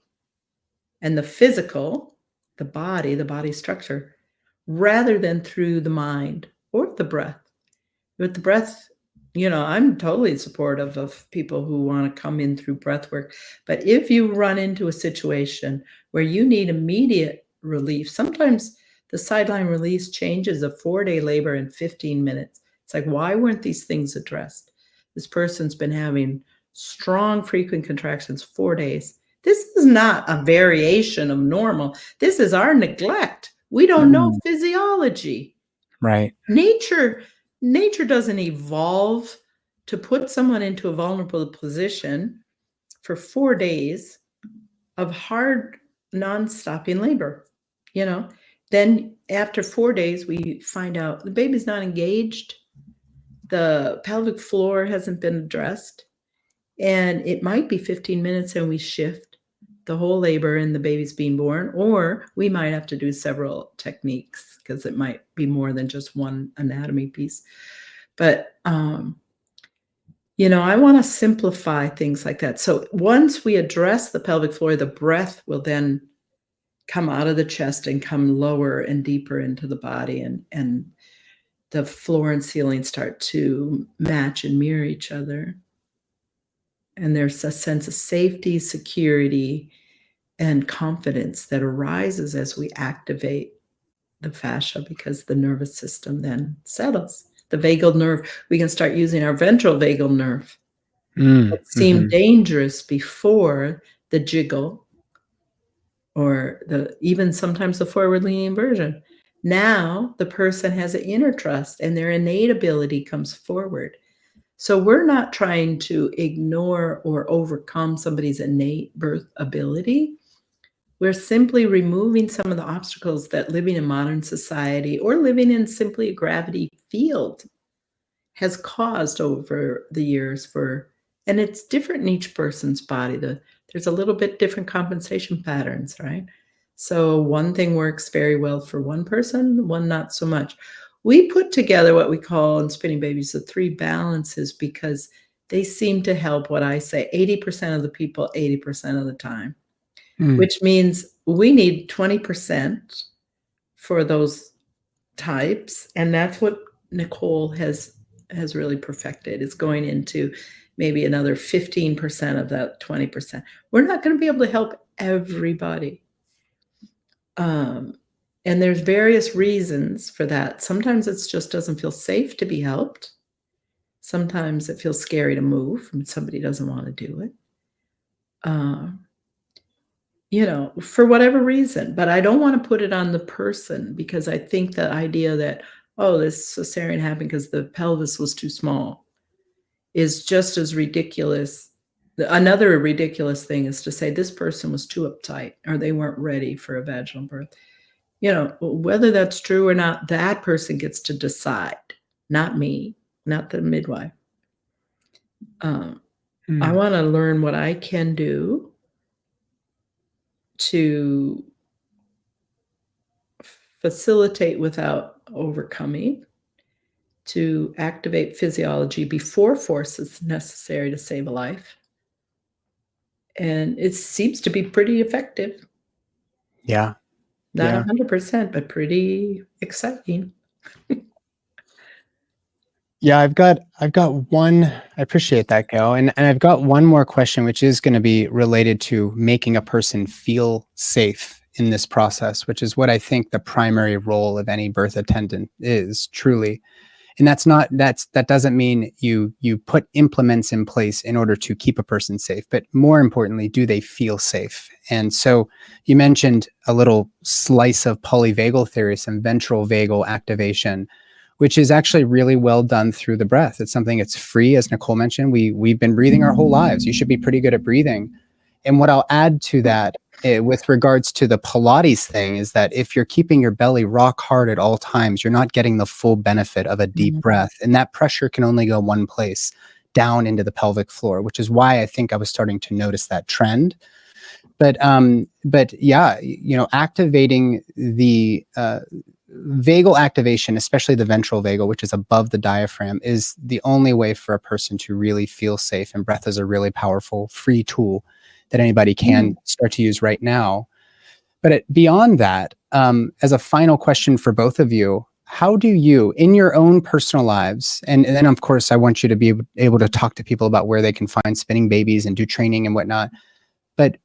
and the physical, the body structure, rather than through the mind or the breath. With the breath, I'm totally supportive of people who want to come in through breath work. But if you run into a situation where you need immediate relief, sometimes the sideline release changes a 4-day labor in 15 minutes. It's like, why weren't these things addressed? This person's been having strong, frequent contractions 4 days. This is not a variation of normal. This is our neglect. We don't know physiology. Right. Nature doesn't evolve to put someone into a vulnerable position for 4 days of hard, non-stopping labor. Then after 4 days, we find out the baby's not engaged. The pelvic floor hasn't been addressed. And it might be 15 minutes and we shift the whole labor and the baby's being born, or we might have to do several techniques because it might be more than just one anatomy piece. But, I want to simplify things like that. So once we address the pelvic floor, the breath will then come out of the chest and come lower and deeper into the body, and the floor and ceiling start to match and mirror each other. And there's a sense of safety, security, and confidence that arises as we activate the fascia, because the nervous system then settles. The vagal nerve, we can start using our ventral vagal nerve. It seemed dangerous before the jiggle or even sometimes the forward-leaning inversion. Now the person has an inner trust and their innate ability comes forward. So we're not trying to ignore or overcome somebody's innate birth ability. We're simply removing some of the obstacles that living in modern society or living in simply a gravity field has caused over the years and it's different in each person's body. There's a little bit different compensation patterns, right? So one thing works very well for one person, one not so much. We put together what we call in spinning babies the 3 balances because they seem to help what I say 80% of the people 80% of the time, which means we need 20% for those types. And that's what Nicole has really perfected. It's going into maybe another 15% of that 20%. We're not going to be able to help everybody. And there's various reasons for that. Sometimes it just doesn't feel safe to be helped. Sometimes it feels scary to move and somebody doesn't want to do it. For whatever reason, but I don't want to put it on the person, because I think the idea that, this cesarean happened because the pelvis was too small is just as ridiculous. Another ridiculous thing is to say this person was too uptight or they weren't ready for a vaginal birth. Whether that's true or not, that person gets to decide, not me, not the midwife. I want to learn what I can do to facilitate without overcoming, to activate physiology before force is necessary to save a life. And it seems to be pretty effective. Yeah. Not 100%, but pretty exciting. Yeah, I've got one. I appreciate that, Gail. And I've got one more question, which is going to be related to making a person feel safe in this process, which is what I think the primary role of any birth attendant is, truly. And that doesn't mean you put implements in place in order to keep a person safe, but more importantly, do they feel safe? And so you mentioned a little slice of polyvagal theory, some ventral vagal activation, which is actually really well done through the breath. It's something that's free, as Nicole mentioned. We've been breathing our whole lives. You should be pretty good at breathing. And what I'll add to that with regards to the Pilates thing is that if you're keeping your belly rock hard at all times, you're not getting the full benefit of a deep breath. And that pressure can only go one place, down into the pelvic floor, which is why I think I was starting to notice that trend. But yeah, activating the vagal activation, especially the ventral vagal, which is above the diaphragm, is the only way for a person to really feel safe. And breath is a really powerful free tool that anybody can start to use right now. But beyond that, as a final question for both of you, how do you, in your own personal lives, and then of course I want you to be able to talk to people about where they can find spinning babies and do training and whatnot, but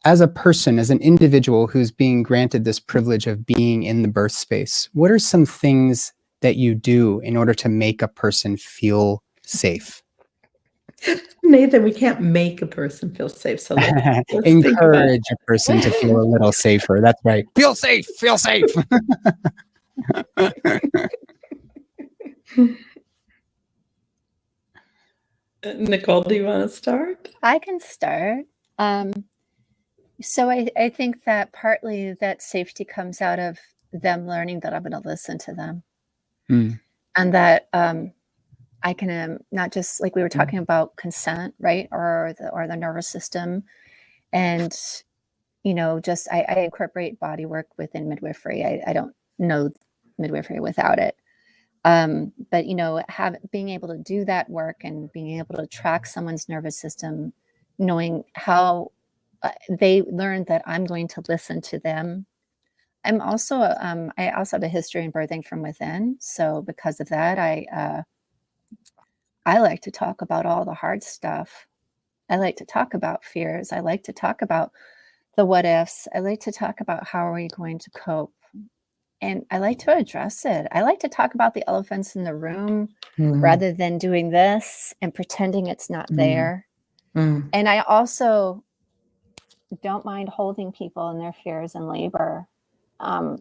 as a person, as an individual who's being granted this privilege of being in the birth space, what are some things that you do in order to make a person feel safe? Nathan, we can't make a person feel safe. So let's encourage a person to feel a little safer. That's right. Feel safe. Feel safe. Nicole, do you want to start? I can start. So I think that partly that safety comes out of them learning that I'm going to listen to them. And that I can not just, like we were talking about consent, right? Or the nervous system. And, just I incorporate body work within midwifery. I don't know midwifery without it. But, being able to do that work and being able to track someone's nervous system, knowing how they learn that I'm going to listen to them. I'm also, I also have a history in birthing from within. So because of that, I like to talk about all the hard stuff. I like to talk about fears. I like to talk about the what ifs. I like to talk about how are we going to cope. And I like to address it. I like to talk about the elephants in the room rather than doing this and pretending it's not there. And I also don't mind holding people in their fears in labor. I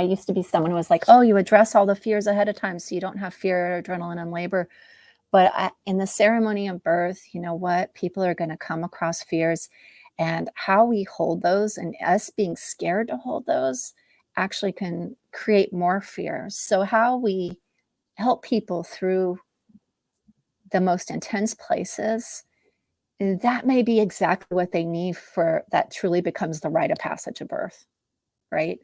used to be someone who was like, oh, you address all the fears ahead of time so you don't have fear or adrenaline in labor. But in the ceremony of birth, you know what? People are going to come across fears, and how we hold those and us being scared to hold those actually can create more fear. So how we help people through the most intense places, that may be exactly what they need for that truly becomes the rite of passage of birth, right?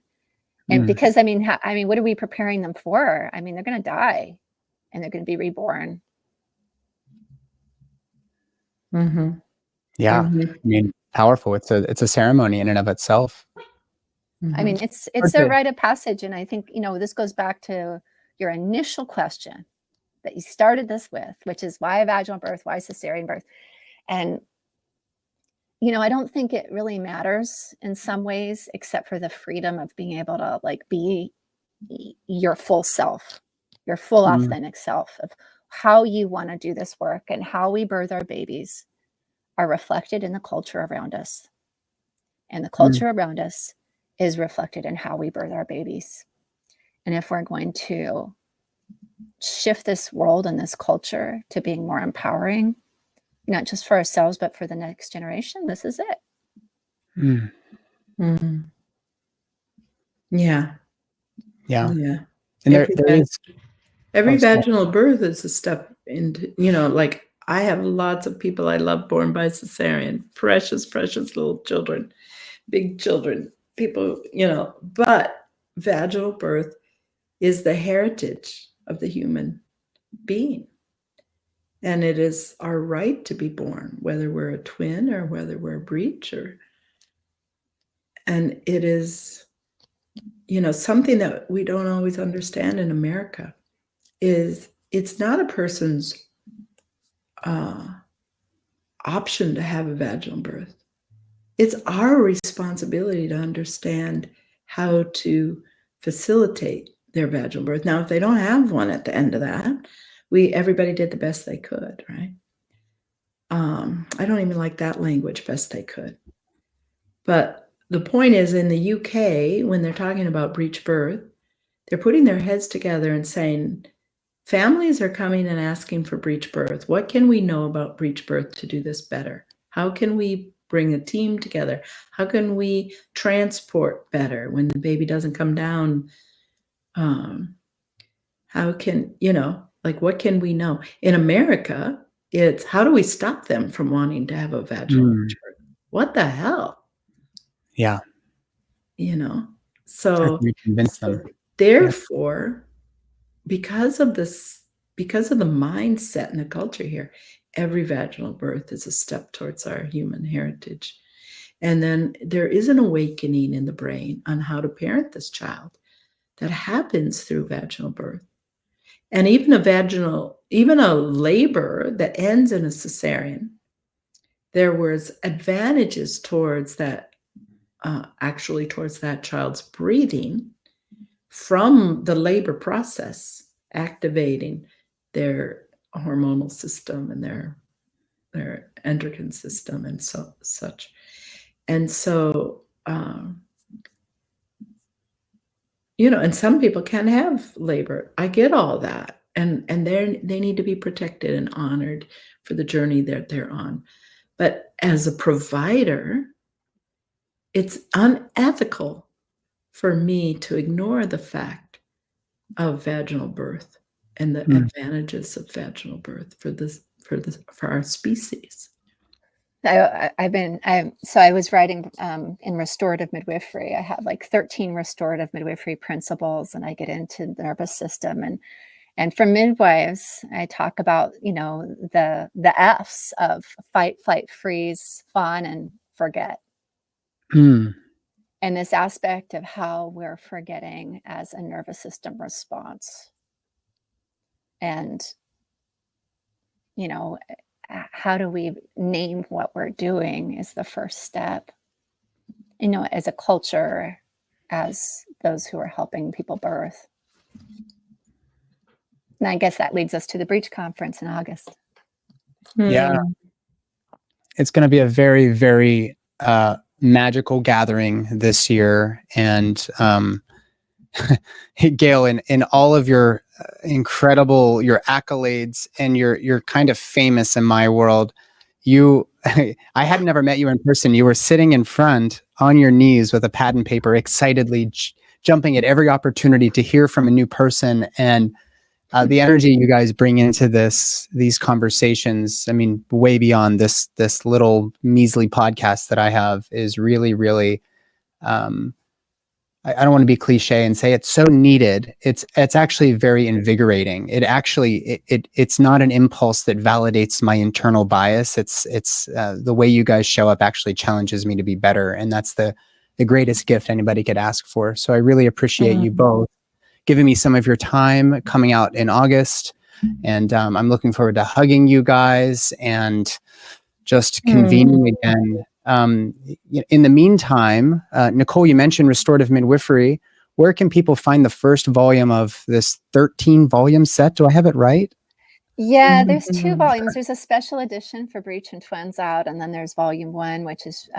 And because, what are we preparing them for? They're going to die and they're going to be reborn. Yeah. Powerful. It's a ceremony in and of itself. It's a rite of passage. And I think, this goes back to your initial question that you started this with, which is why vaginal birth, why cesarean birth? And, I don't think it really matters in some ways, except for the freedom of being able to be your full self, your full authentic self of how you want to do this work, and how we birth our babies are reflected in the culture around us. And the culture around us is reflected in how we birth our babies. And if we're going to shift this world and this culture to being more empowering, not just for ourselves, but for the next generation, this is it. Yeah. And every vaginal birth is a step into, I have lots of people I love born by cesarean, precious, precious little children, big children, people, but vaginal birth is the heritage of the human being. And it is our right to be born, whether we're a twin or whether we're a breech, and it is, something that we don't always understand in America is it's not a person's option to have a vaginal birth. It's our responsibility to understand how to facilitate their vaginal birth. Now, if they don't have one at the end of that, everybody did the best they could, right? I don't even like that language, best they could. But the point is, in the UK, when they're talking about breech birth, they're putting their heads together and saying, families are coming and asking for breech birth. What can we know about breech birth to do this better? How can we bring a team together? How can we transport better when the baby doesn't come down? How can, like, what can we know? In America, it's how do we stop them from wanting to have a vaginal breech birth? What the hell? Yeah. So, How can we convince them? Therefore, because of the mindset and the culture here, every vaginal birth is a step towards our human heritage. And then there is an awakening in the brain on how to parent this child that happens through vaginal birth. And even a labor that ends in a cesarean, there was advantages towards that, towards that child's breathing from the labor process, activating their hormonal system and their endocrine system and such. And so, and some people can have labor. I get all that. And they need to be protected and honored for the journey that they're on. But as a provider, it's unethical for me to ignore the fact of vaginal birth and the advantages of vaginal birth for our species. I was writing in restorative midwifery. I have like 13 restorative midwifery principles, and I get into the nervous system. And for midwives, I talk about, the F's of fight, flight, freeze, fawn, and forget. And this aspect of how we're forgetting as a nervous system response. And, how do we name what we're doing is the first step, as a culture, as those who are helping people birth. And I guess that leads us to the Breech Conference in August. Yeah. It's going to be a very, very magical gathering this year. And Gail, in all of your your accolades, and you're kind of famous in my world. I had never met you in person. You were sitting in front on your knees with a pad and paper, excitedly jumping at every opportunity to hear from a new person. And the energy you guys bring into these conversations, I mean, way beyond this little measly podcast that I have, is really, really, I don't want to be cliche and say it's so needed. It's actually very invigorating. It's not an impulse that validates my internal bias. It's the way you guys show up actually challenges me to be better. And that's the greatest gift anybody could ask for. So I really appreciate you both giving me some of your time, coming out in August. And I'm looking forward to hugging you guys and just convening again. In the meantime, Nicole, you mentioned restorative midwifery. Where can people find the first volume of this 13-volume set? Do I have it right? Yeah, there's 2 volumes. There's a special edition for Breech and Twins out, and then there's volume 1, which is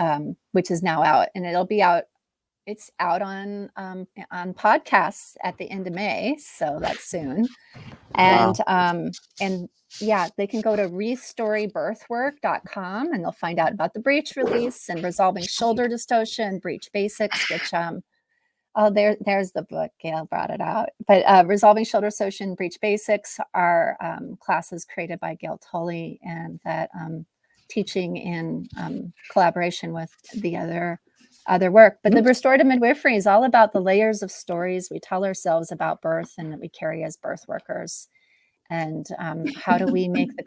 now out, and it'll be out. It's out on podcasts at the end of May, so that's soon. And and yeah, they can go to restorybirthwork.com and they'll find out about the breech release and resolving shoulder dystocia and breech basics, which there's the book. Gail brought it out. But resolving shoulder dystocia and breech basics are classes created by Gail Tully, and that teaching in collaboration with the other work. But the restorative midwifery is all about the layers of stories we tell ourselves about birth and that we carry as birth workers. And how do we make the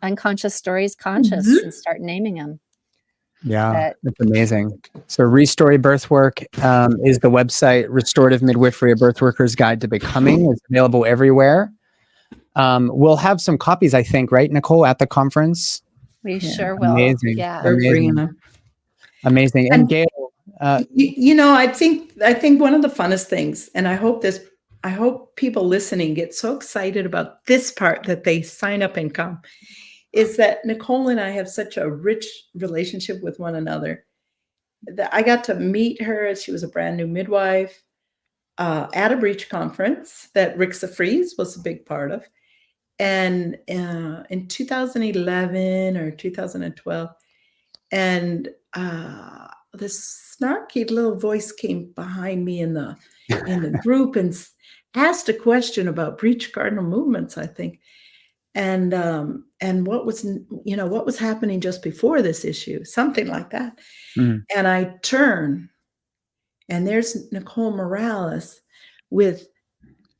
unconscious stories conscious and start naming them? Yeah, that's amazing. So Restory Birthwork is the website. Restorative Midwifery, a birth worker's guide to becoming. It's available everywhere. We'll have some copies, I think, right, Nicole, at the conference? We sure will. Amazing. Yeah. Amazing. And Gail, I think one of the funnest things, and I hope people listening get so excited about this part that they sign up and come, is that Nicole and I have such a rich relationship with one another. That I got to meet her as she was a brand new midwife. at a breech conference that Rick Safries was a big part of. And in 2011 or 2012, and this snarky little voice came behind me in the group and asked a question about breech cardinal movements, I think, and what was happening just before this issue, something like that. And I turn, and there's Nicole Morales with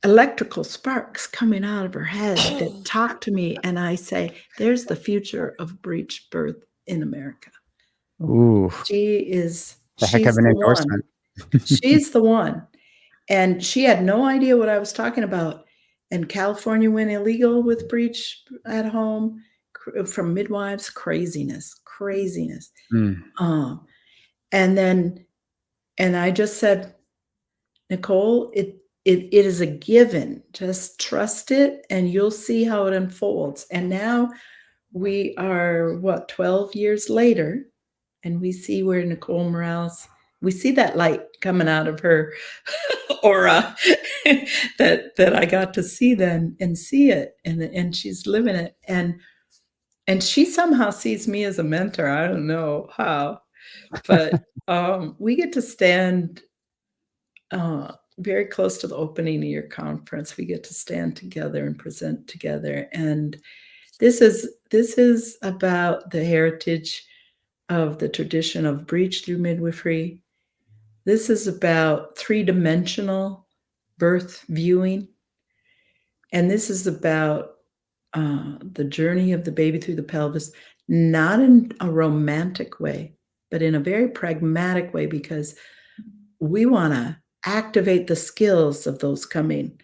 electrical sparks coming out of her head that talk to me, and I say, "There's the future of breech birth in America." Ooh, She's heck of an the endorsement. one. She's the one. And she had no idea what I was talking about. And California went illegal with breech at home from midwives. Craziness. And I just said, Nicole, it is a given. Just trust it and you'll see how it unfolds. And now we are 12 years later, and we see where Nicole Morales, we see that light coming out of her aura that I got to see then and see it, and she's living it, and she somehow sees me as a mentor. I don't know how, but we get to stand very close to the opening of your conference. We get to stand together and present together, and this is about the heritage of the tradition of breech through midwifery. This is about three-dimensional birth viewing. And this is about the journey of the baby through the pelvis, not in a romantic way, but in a very pragmatic way, because we want to activate the skills of those coming.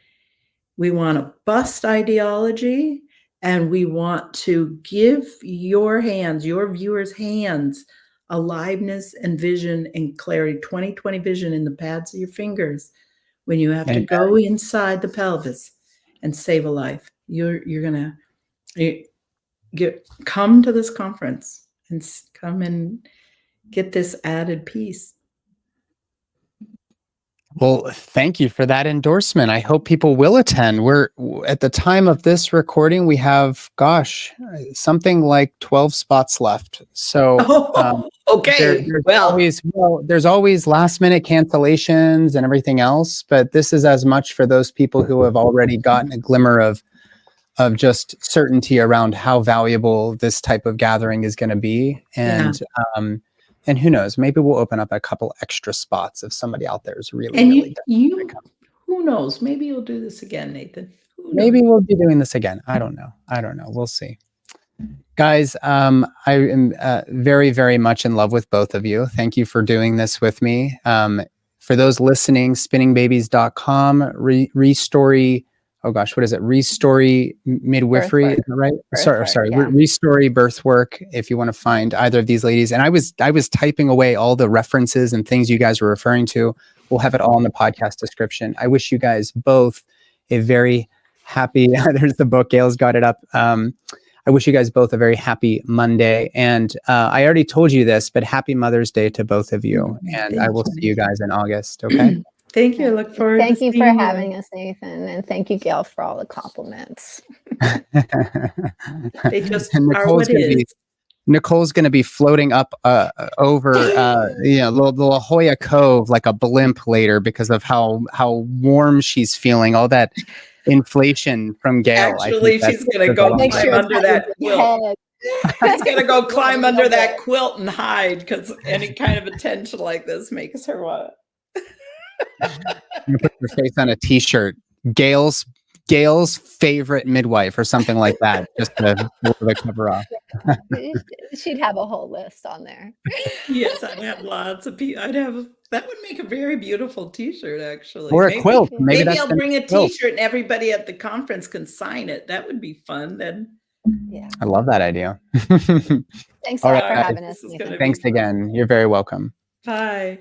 We want to bust ideology, and we want to give your viewers' hands, aliveness and vision and clarity, 20/20 vision in the pads of your fingers when you have to go inside the pelvis and save a life. You're gonna come to this conference and come and get this added piece. Well, thank you for that endorsement. I hope people will attend. We're at the time of this recording, we have, something like 12 spots left. So, okay. There's always last minute cancellations and everything else, but this is as much for those people who have already gotten a glimmer of just certainty around how valuable this type of gathering is going to be. And who knows, maybe we'll open up a couple extra spots if somebody out there is really who knows, maybe you'll do this again, Nathan. Maybe we'll be doing this again. I don't know. We'll see. Guys, I am very, very much in love with both of you. Thank you for doing this with me. For those listening, spinningbabies.com, Restory. Oh gosh, what is it? Restory midwifery, is that right? Sorry. Yeah. Restory birthwork. If you want to find either of these ladies, and I was typing away all the references and things you guys were referring to. We'll have it all in the podcast description. I wish you guys both a very happy. There's the book. Gail's got it up. I wish you guys both a very happy Monday. And I already told you this, but happy Mother's Day to both of you. And I will see you guys in August. Okay. Thank you. I look forward to seeing you. Thank you for having us, Nathan. And thank you, Gail, for all the compliments. They just are what it is. Nicole's going to be floating up over the La Jolla Cove like a blimp later because of how warm she's feeling. All that inflation from Gail. Actually, she's going to go climb under that quilt. She's going to go climb under that quilt and hide, because any kind of attention like this makes her what? You put your face on a t-shirt. Gail's favorite midwife or something like that, just to cover off. She'd have a whole list on there. Yes, I'd have lots of people. That would make a very beautiful t-shirt, actually. Or a quilt. Maybe I'll bring a t-shirt and everybody at the conference can sign it. That would be fun then. Yeah. I love that idea. Thanks a lot for having us. Thanks again. You're very welcome. Bye.